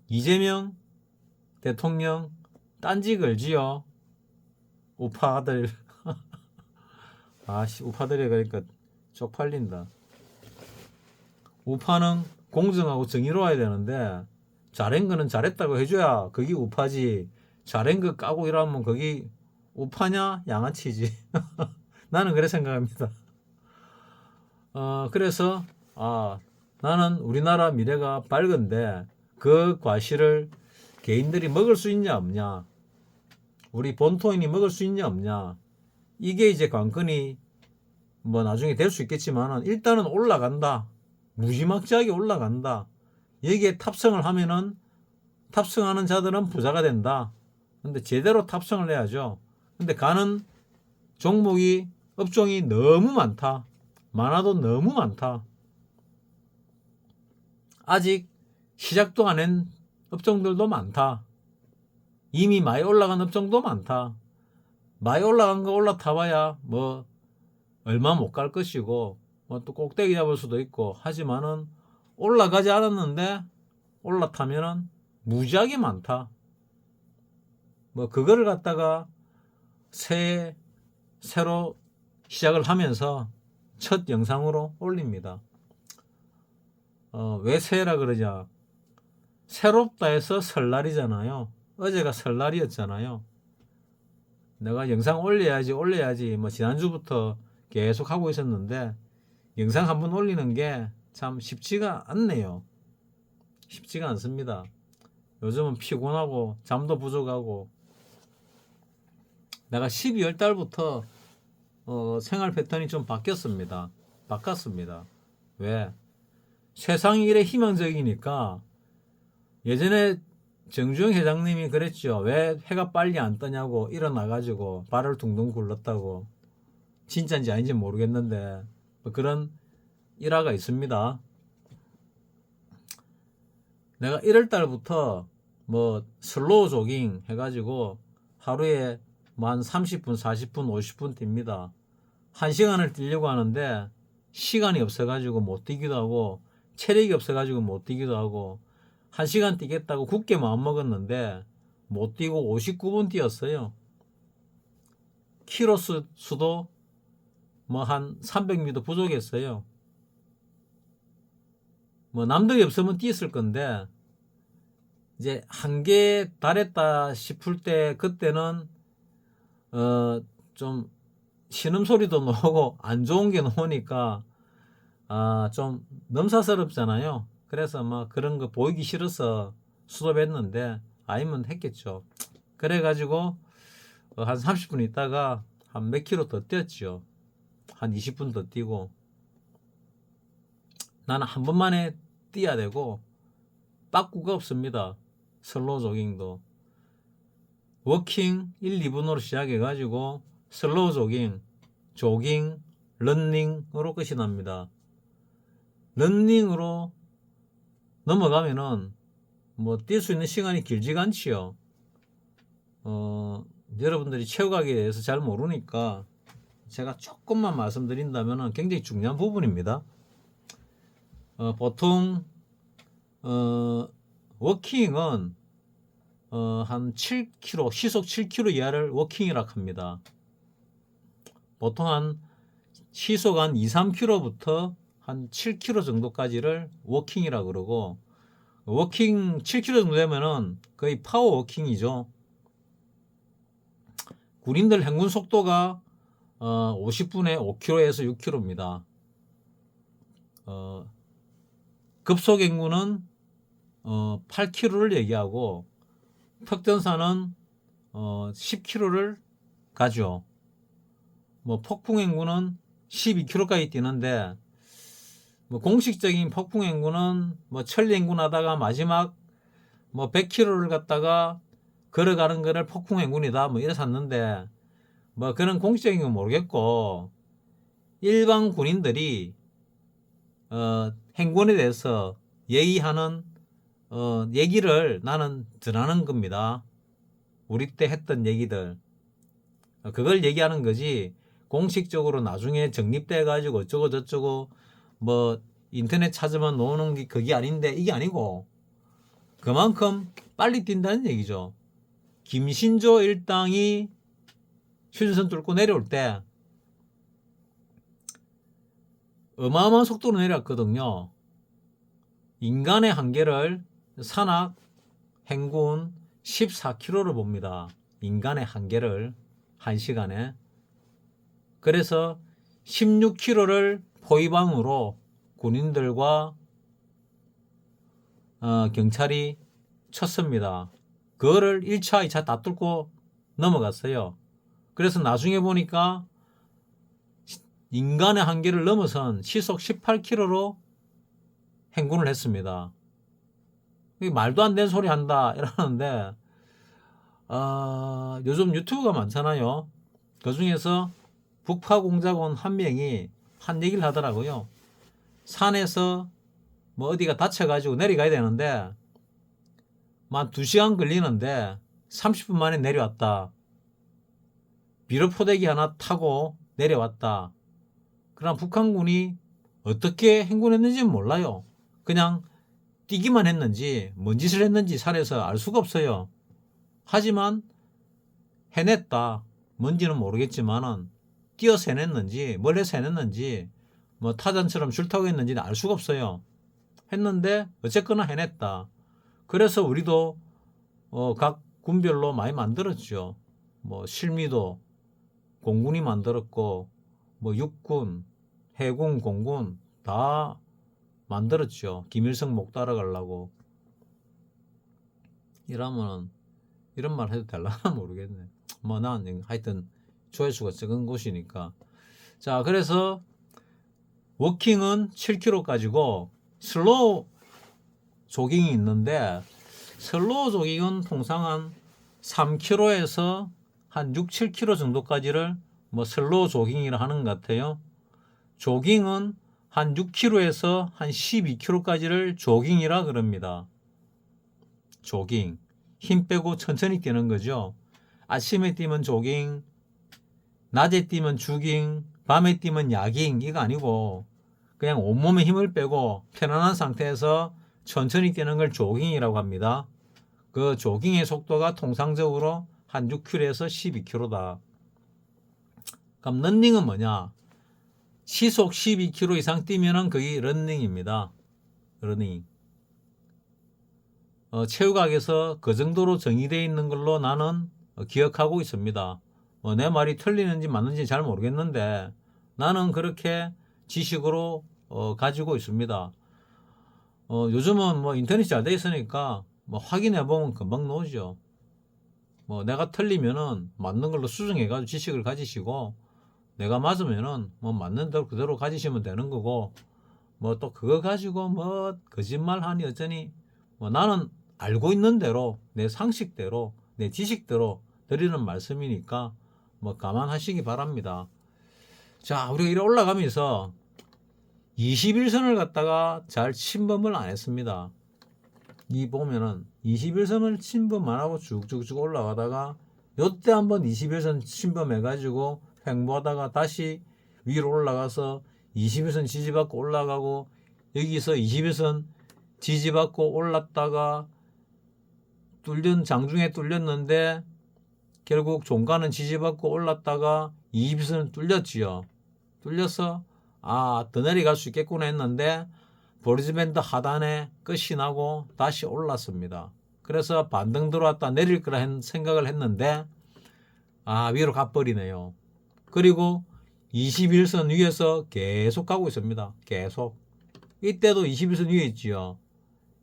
이재명 대통령 딴지 걸지요. 우파들. 아씨 우파들이 그러니까 쪽팔린다. 우파는 공정하고 정의로워야 되는데 잘한 거는 잘했다고 해줘야 그게 우파지. 잘한 거 까고 이러면 그게 우파냐 양아치지. 나는 그래 생각합니다. 그래서 나는 우리나라 미래가 밝은데 그 과실을 개인들이 먹을 수 있냐 없냐, 우리 본토인이 먹을 수 있냐 없냐, 이게 이제 관건이 뭐 나중에 될 수 있겠지만은 일단은 올라간다. 무지막지하게 올라간다. 여기에 탑승을 하면은 탑승하는 자들은 부자가 된다. 근데 제대로 탑승을 해야죠. 근데 가는 종목이 업종이 너무 많다. 많아도 너무 많다. 아직 시작도 안 한 업종들도 많다. 이미 많이 올라간 업종도 많다. 많이 올라간 거 올라타봐야 뭐 얼마 못 갈 것이고 뭐 또 꼭대기 잡을 수도 있고 하지만은 올라가지 않았는데 올라타면은 무지하게 많다. 뭐 그거를 갖다가 새로 시작을 하면서 첫 영상으로 올립니다. 왜 새해라 그러냐? 새롭다 해서 설날이잖아요. 어제가 설날이었잖아요. 내가 영상 올려야지 뭐 지난주부터 계속 하고 있었는데 영상 한번 올리는 게 참 쉽지가 않네요. 쉽지가 않습니다. 요즘은 피곤하고 잠도 부족하고. 내가 12월 달부터 생활 패턴이 좀 바뀌었습니다. 왜? 세상이 이래 희망적이니까. 예전에 정주영 회장님이 그랬죠. 왜 해가 빨리 안 뜨냐고 일어나가지고 발을 둥둥 굴렀다고. 진짜인지 아닌지 모르겠는데 뭐 그런 일화가 있습니다. 내가 1월 달부터 뭐 슬로우 조깅 해가지고 하루에 뭐 한 30분, 40분, 50분 뜁니다. 1시간을 뛰려고 하는데 시간이 없어가지고 못 뛰기도 하고 체력이 없어가지고 못 뛰기도 하고 1시간 뛰겠다고 굳게 마음먹었는데 못 뛰고 59분 뛰었어요. 키로 수도 뭐 한 300m 부족했어요. 뭐 남들이 없으면 뛰었을 건데 이제 한계에 달했다 싶을 때 그때는 좀 신음소리도 나오고 안 좋은 게 나오니까 좀 넘사스럽잖아요. 그래서 막 그런 거 보이기 싫어서 수습했는데 아니면 했겠죠. 그래가지고 한 30분 있다가 한 몇 킬로 더 뛰었죠. 한 20분 더 뛰고. 나는 한 번만에 뛰어야 되고 빠꾸가 없습니다. 슬로우 조깅도 워킹 1, 2분으로 시작해가지고 슬로우 조깅, 런닝으로 끝이 납니다. 런닝으로 넘어가면은 뭐 뛸 수 있는 시간이 길지가 않지요. 여러분들이 체육학에 대해서 잘 모르니까 제가 조금만 말씀드린다면 굉장히 중요한 부분입니다. 보통 워킹은 한 7km, 시속 7km 이하를 워킹이라고 합니다. 보통 한 시속 한 2, 3km부터 한 7km 정도까지를 워킹이라고 그러고, 워킹 7km 정도 되면은 거의 파워 워킹이죠. 군인들 행군 속도가 50분에 5km에서 6km입니다. 급속 행군은 8km를 얘기하고 특전사는 10km를 가죠. 뭐 폭풍 행군은 12km까지 뛰는데 뭐 공식적인 폭풍 행군은 뭐 천리 행군 하다가 마지막 뭐 100km를 갔다가 걸어가는 거를 폭풍 행군이다 뭐 이래서 샀는데 뭐 그런 공식적인 건 모르겠고 일반 군인들이 행군에 대해서 얘기하는 얘기를 나는 전하는 겁니다. 우리 때 했던 얘기들 그걸 얘기하는 거지 공식적으로 나중에 정립돼 가지고 어쩌고 저쩌고 뭐 인터넷 찾으면 나오는 게 그게 아닌데 이게 아니고 그만큼 빨리 뛴다는 얘기죠. 김신조 일당이 휴전선 뚫고 내려올 때 어마어마한 속도로 내려왔거든요. 인간의 한계를 산악, 행군 14km로 봅니다. 인간의 한계를. 1시간에. 그래서 16km를 포위방으로 군인들과 경찰이 쳤습니다. 그거를 1차, 2차 다 뚫고 넘어갔어요. 그래서 나중에 보니까 인간의 한계를 넘어선 시속 18km로 행군을 했습니다. 말도 안 되는 소리 한다 이러는데 요즘 유튜브가 많잖아요. 그 중에서 북파공작원 한 명이 한 얘기를 하더라고요. 산에서 뭐 어디가 다쳐가지고 내려가야 되는데 만 2시간 걸리는데 30분 만에 내려왔다. 비료포대기 하나 타고 내려왔다. 그럼 북한군이 어떻게 행군했는지는 몰라요. 그냥 뛰기만 했는지 뭔 짓을 했는지 산에서 알 수가 없어요. 하지만 해냈다. 뭔지는 모르겠지만은 뛰어서 해냈는지 뭘 해서 해냈는지 뭐 타잔처럼 줄 타고 했는지는 알 수가 없어요. 했는데 어쨌거나 해냈다. 그래서 우리도 각 군별로 많이 만들었죠. 뭐 실미도 공군이 만들었고 뭐 육군, 해군, 공군 다 만들었죠. 김일성 목 따라가려고. 이러면은 이런 말 해도 될라나 모르겠네. 뭐 난 하여튼 조회수가 적은 곳이니까. 자, 그래서 워킹은 7km까지고 슬로우 조깅이 있는데 슬로우 조깅은 통상 한 3km에서 한 6, 7km 정도까지를 뭐 슬로우 조깅이라 하는 것 같아요. 조깅은 한 6km에서 한 12km까지를 조깅이라 그럽니다. 조깅. 힘 빼고 천천히 뛰는 거죠. 아침에 뛰면 조깅, 낮에 뛰면 주깅, 밤에 뛰면 야깅 이거 아니고 그냥 온몸에 힘을 빼고 편안한 상태에서 천천히 뛰는 걸 조깅이라고 합니다. 그 조깅의 속도가 통상적으로 한 6km에서 12km다. 그럼 런닝은 뭐냐? 시속 12km 이상 뛰면은 그게 런닝입니다. 런닝. 체육학에서 그 정도로 정의되어 있는 걸로 나는 기억하고 있습니다. 내 말이 틀리는지 맞는지 잘 모르겠는데 나는 그렇게 지식으로 가지고 있습니다. 요즘은 뭐 인터넷이 잘 돼 있으니까 뭐 확인해 보면 금방 나오죠. 뭐 내가 틀리면은 맞는 걸로 수정해 가지고 지식을 가지시고 내가 맞으면은 뭐 맞는 대로 그대로 가지시면 되는 거고 뭐 또 그거 가지고 뭐 거짓말 하니 어쩌니 뭐 나는 알고 있는 대로 내 상식대로 내 지식대로 드리는 말씀이니까 뭐 감안하시기 바랍니다. 자, 우리가 이렇게 올라가면서 21선을 갖다가 잘 침범을 안 했습니다. 이 보면은 21선을 침범 안 하고 쭉쭉쭉 올라가다가 요때 한번 21선 침범해 가지고 횡보하다가 다시 위로 올라가서 21선 지지받고 올라가고 여기서 21선 지지받고 올랐다가 장중에 뚫렸는데 결국 종가는 지지받고 올랐다가 21선은 뚫렸지요. 뚫려서 더 내려갈 수 있겠구나 했는데 보리즈밴드 하단에 끝이 나고 다시 올랐습니다. 그래서 반등 들어왔다 내릴 거라 생각을 했는데 위로 가버리네요. 그리고 21선 위에서 계속 가고 있습니다. 계속. 이때도 21선 위에 있지요.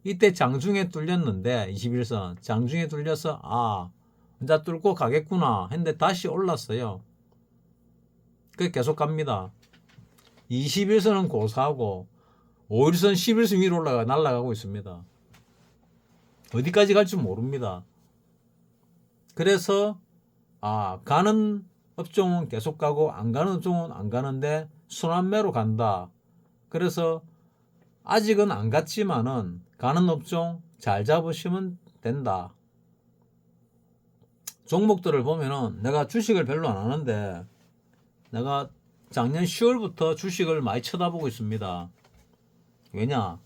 이때 장중에 뚫렸는데 21선 장중에 뚫려서 이제 뚫고 가겠구나 했는데 다시 올랐어요. 그 계속 갑니다. 21선은 고사하고 5일선 11선 위로 날아가고 있습니다. 어디까지 갈지 모릅니다. 그래서 가는 업종은 계속 가고 안 가는 업종은 안 가는데 순환매로 간다. 그래서 아직은 안 갔지만은 가는 업종 잘 잡으시면 된다. 종목들을 보면은 내가 주식을 별로 안 하는데 내가 작년 10월부터 주식을 많이 쳐다보고 있습니다. 왜냐?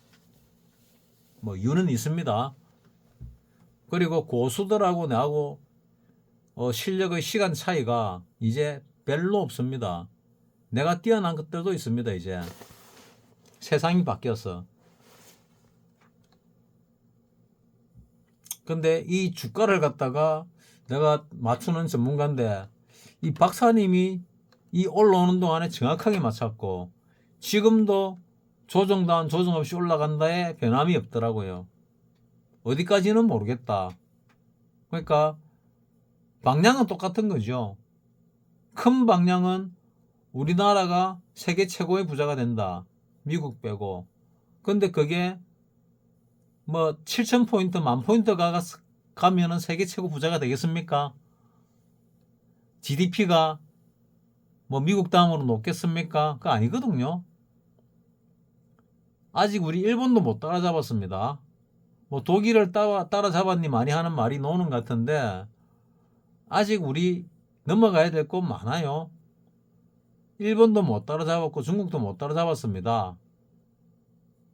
뭐 이유는 있습니다. 그리고 고수들하고 나하고 실력의 시간 차이가 이제 별로 없습니다. 내가 뛰어난 것들도 있습니다. 이제 세상이 바뀌었어. 근데 이 주가를 갖다가 내가 맞추는 전문가인데 이 박사님이 이 올라오는 동안에 정확하게 맞췄고 지금도 조정단 조정 없이 올라간다에 변함이 없더라고요. 어디까지는 모르겠다. 그러니까 방향은 똑같은 거죠. 큰 방향은 우리나라가 세계 최고의 부자가 된다. 미국 빼고. 근데 그게 뭐 7,000포인트, 10,000포인트 가면은 세계 최고 부자가 되겠습니까? GDP가 뭐 미국 다음으로 높겠습니까? 그거 아니거든요. 아직 우리 일본도 못 따라잡았습니다. 뭐 독일을 따라잡았니 많이 하는 말이 노는 것 같은데 아직 우리 넘어가야 될 곳 많아요. 일본도 못 따라잡았고 중국도 못 따라잡았습니다.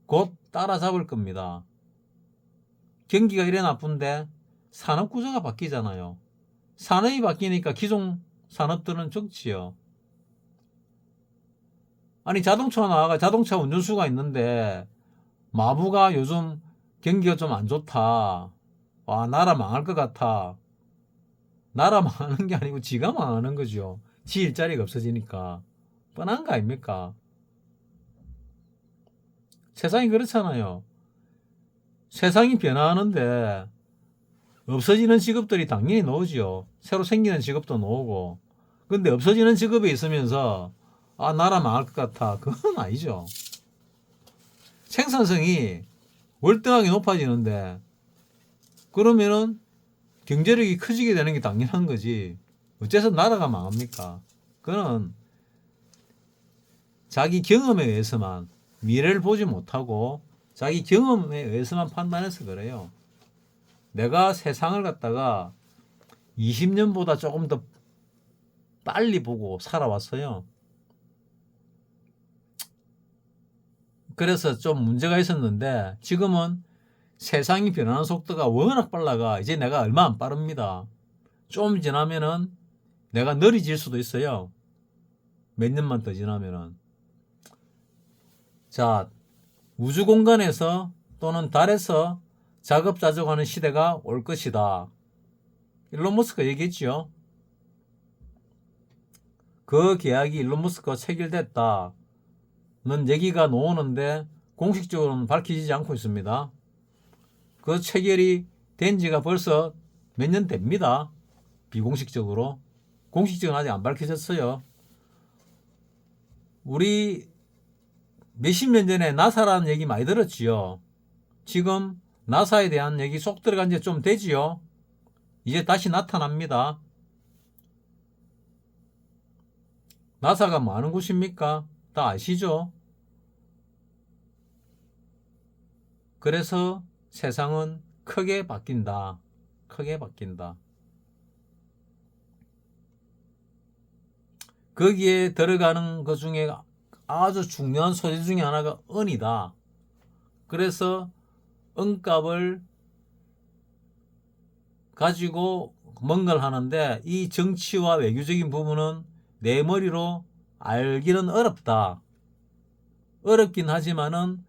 곧 따라잡을 겁니다. 경기가 이래 나쁜데 산업 구조가 바뀌잖아요. 산업이 바뀌니까 기존 산업들은 적지요. 아니 자동차 나와가 자동차 운전수가 있는데 마부가 요즘 경기가 좀 안 좋다. 와 나라 망할 것 같아. 나라 망하는 게 아니고 지가 망하는 거죠. 지 일자리가 없어지니까. 뻔한 거 아닙니까? 세상이 그렇잖아요. 세상이 변화하는데 없어지는 직업들이 당연히 나오지요. 새로 생기는 직업도 나오고. 근데 없어지는 직업이 있으면서 아 나라 망할 것 같아. 그건 아니죠. 생산성이 월등하게 높아지는데 그러면은 경제력이 커지게 되는 게 당연한 거지. 어째서 나라가 망합니까? 그는 자기 경험에 의해서만 미래를 보지 못하고 자기 경험에 의해서만 판단해서 그래요. 내가 세상을 갖다가 20년보다 조금 더 빨리 보고 살아왔어요. 그래서 좀 문제가 있었는데 지금은 세상이 변하는 속도가 워낙 빨라가 이제 내가 얼마 안 빠릅니다. 좀 지나면은 내가 느리질 수도 있어요. 몇 년만 더 지나면은. 자, 우주 공간에서 또는 달에서 자급자족하는 시대가 올 것이다. 일론 머스크가 얘기했죠. 그 계약이 일론 머스크가 체결됐다. 는 얘기가 나오는데 공식적으로는 밝혀지지 않고 있습니다. 그 체결이 된 지가 벌써 몇 년 됩니다. 비공식적으로. 공식적으로는 아직 안 밝혀졌어요. 우리 몇십 년 전에 나사라는 얘기 많이 들었지요. 지금 나사에 대한 얘기 쏙 들어간 지 좀 되지요. 이제 다시 나타납니다. 나사가 뭐 하는 곳입니까? 다 아시죠? 그래서 세상은 크게 바뀐다. 크게 바뀐다. 거기에 들어가는 것 중에 아주 중요한 소재 중에 하나가 은이다. 그래서 은값을 가지고 뭔가를 하는데 이 정치와 외교적인 부분은 내 머리로 알기는 어렵다. 어렵긴 하지만은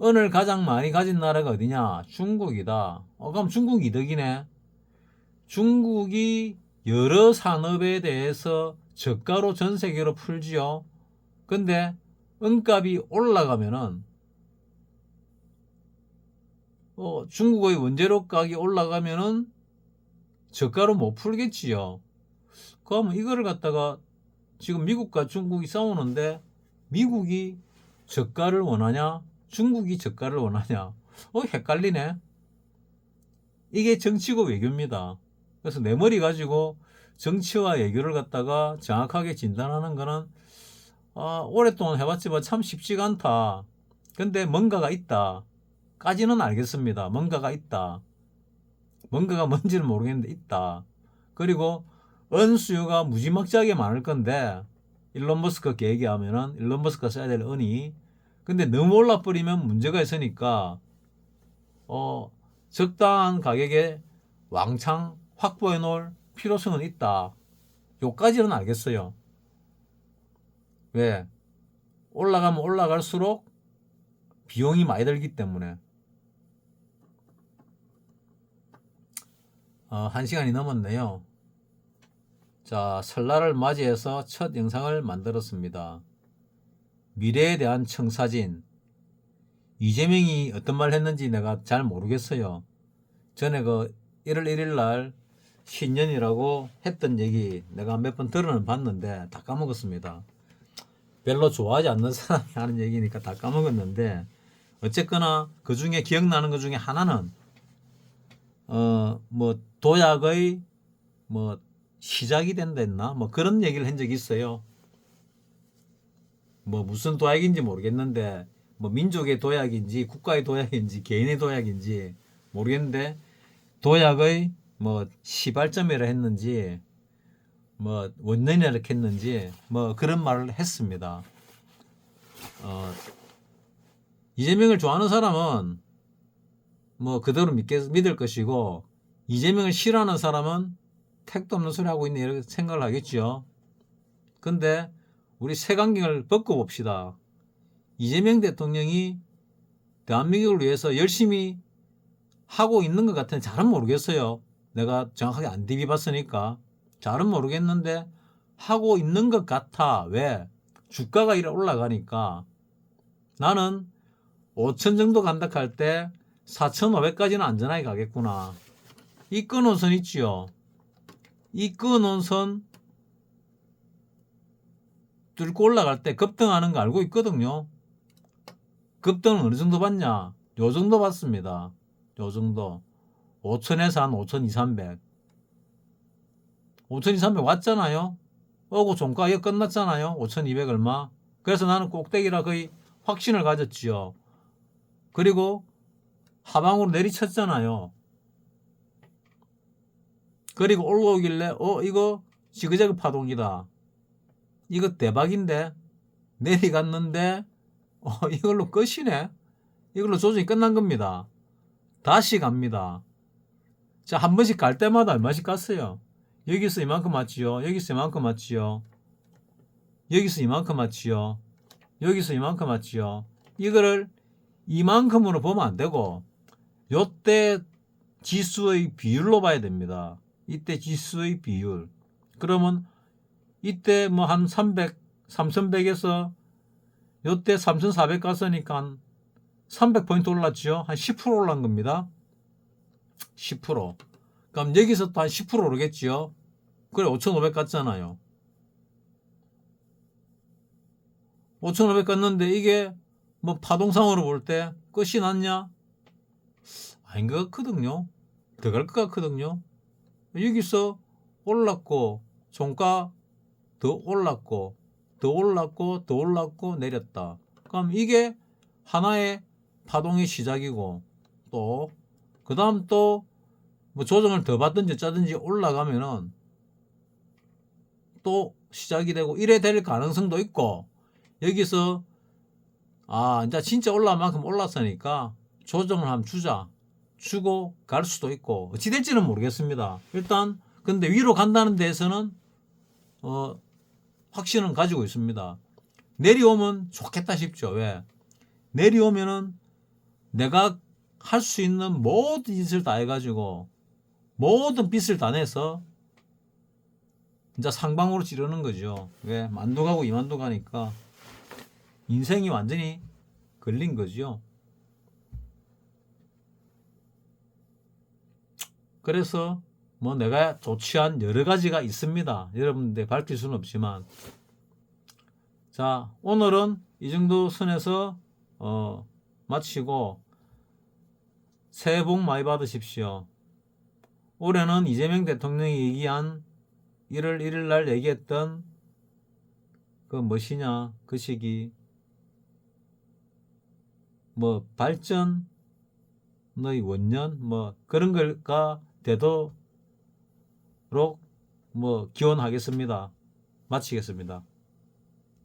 은을 가장 많이 가진 나라가 어디냐? 중국이다. 그럼 중국 이득이네. 중국이 여러 산업에 대해서 저가로 전 세계로 풀지요. 근데 은값이 올라가면은 중국의 원재료 가격이 올라가면은 저가로 못 풀겠지요. 그러면 이거를 갖다가 지금 미국과 중국이 싸우는데 미국이 저가를 원하냐? 중국이 저가를 원하냐? 헷갈리네. 이게 정치고 외교입니다. 그래서 내 머리 가지고 정치와 외교를 갖다가 정확하게 진단하는 거는 오랫동안 해봤지만 참 쉽지가 않다. 근데 뭔가가 있다. 까지는 알겠습니다. 뭔가가 있다. 뭔가가 뭔지는 모르겠는데 있다. 그리고 은수요가 무지막지하게 많을 건데 일론 머스크가 얘기하면은 일론 머스크가 써야 될 은이 근데 너무 올라버리면 문제가 있으니까 적당한 가격에 왕창 확보해 놓을 필요성은 있다. 요까지는 알겠어요. 왜? 올라가면 올라갈수록 비용이 많이 들기 때문에. 1시간이 넘었네요. 자, 설날을 맞이해서 첫 영상을 만들었습니다. 미래에 대한 청사진. 이재명이 어떤 말 했는지 내가 잘 모르겠어요. 전에 그 1월 1일 날 신년이라고 했던 얘기 내가 몇 번 들어는 봤는데 다 까먹었습니다. 별로 좋아하지 않는 사람이 하는 얘기니까 다 까먹었는데, 어쨌거나 그 중에 기억나는 것 중에 하나는 뭐 도약의 뭐 시작이 된다 했나 뭐 그런 얘기를 한 적이 있어요. 뭐 무슨 도약인지 모르겠는데, 뭐 민족의 도약인지 국가의 도약인지 개인의 도약인지 모르겠는데, 도약의 뭐 시발점이라 했는지 뭐 원년이라 했는지 뭐 그런 말을 했습니다. 이재명을 좋아하는 사람은 뭐 그대로 믿을 것이고, 이재명을 싫어하는 사람은 택도 없는 소리 하고 있네 이렇게 생각을 하겠죠. 근데 우리 색안경을 벗고 봅시다. 이재명 대통령이 대한민국을 위해서 열심히 하고 있는 것 같은데 잘은 모르겠어요. 내가 정확하게 안 디비봤으니까 잘은 모르겠는데 하고 있는 것 같아. 왜? 주가가 이래 올라가니까. 나는 5천 정도 간다 할 때 4,500까지는 안전하게 가겠구나. 이 끊어놓은 선 있지요. 이 끊어놓은 선 뚫고 올라갈 때 급등하는 거 알고 있거든요. 급등은 어느 정도 봤냐? 요 정도 봤습니다. 요 정도. 5천에서 한 5,200, 5,200 왔잖아요. 오고 종가 이거 끝났잖아요. 5,200 얼마. 그래서 나는 꼭대기라 거의 확신을 가졌지요. 그리고 하방으로 내리쳤잖아요. 그리고 올라오길래 이거 지그재그 파동이다. 이거 대박인데 내려갔는데 이걸로 끝이네. 이걸로 조정이 끝난 겁니다. 다시 갑니다. 자, 한 번씩 갈 때마다 얼마씩 갔어요? 여기서 이만큼 맞지요. 여기서 이만큼 맞지요. 여기서 이만큼 맞지요. 여기서 이만큼 맞지요. 이거를 이만큼으로 보면 안 되고 요때 지수의 비율로 봐야 됩니다. 이때 지수의 비율. 그러면 이때 뭐 한 300, 3100에서 요때 3400 갔으니까 300포인트 올랐죠. 한 10% 올란 겁니다. 10%. 그럼 여기서 또 한 10% 오르겠지요. 그래 5500 갔잖아요. 5500 갔는데 이게 뭐 파동상으로 볼 때 끝이 났냐? 아닌 것 같거든요. 더 갈 것 같거든요. 여기서 올랐고 종가 더 올랐고 더 올랐고 더 올랐고 내렸다. 그럼 이게 하나의 파동의 시작이고, 또 그 다음 또 뭐 조정을 더 받든지 짜든지 올라가면은 또 시작이 되고 이래 될 가능성도 있고, 여기서 이제 진짜 올라올 만큼 올랐으니까 조정을 한번 주고 갈 수도 있고, 어찌 될지는 모르겠습니다. 일단 근데 위로 간다는 데에서는 확신은 가지고 있습니다. 내려오면 좋겠다 싶죠. 왜? 내려오면은 내가 할 수 있는 모든 짓을 다 해가지고 모든 빚을 다 내서 이제 상방으로 찌르는 거죠. 왜? 만두 가고 이만두 가니까 인생이 완전히 걸린 거죠. 그래서 뭐 내가 조치한 여러 가지가 있습니다. 여러분들 밝힐 수는 없지만, 자, 오늘은 이 정도 선에서 마치고 새해 복 많이 받으십시오. 올해는 이재명 대통령이 얘기한 1월 1일 날 얘기했던 그 무엇이냐, 그 시기 뭐 발전의 원년 뭐 그런 걸가 되도록 뭐 기원하겠습니다. 마치겠습니다.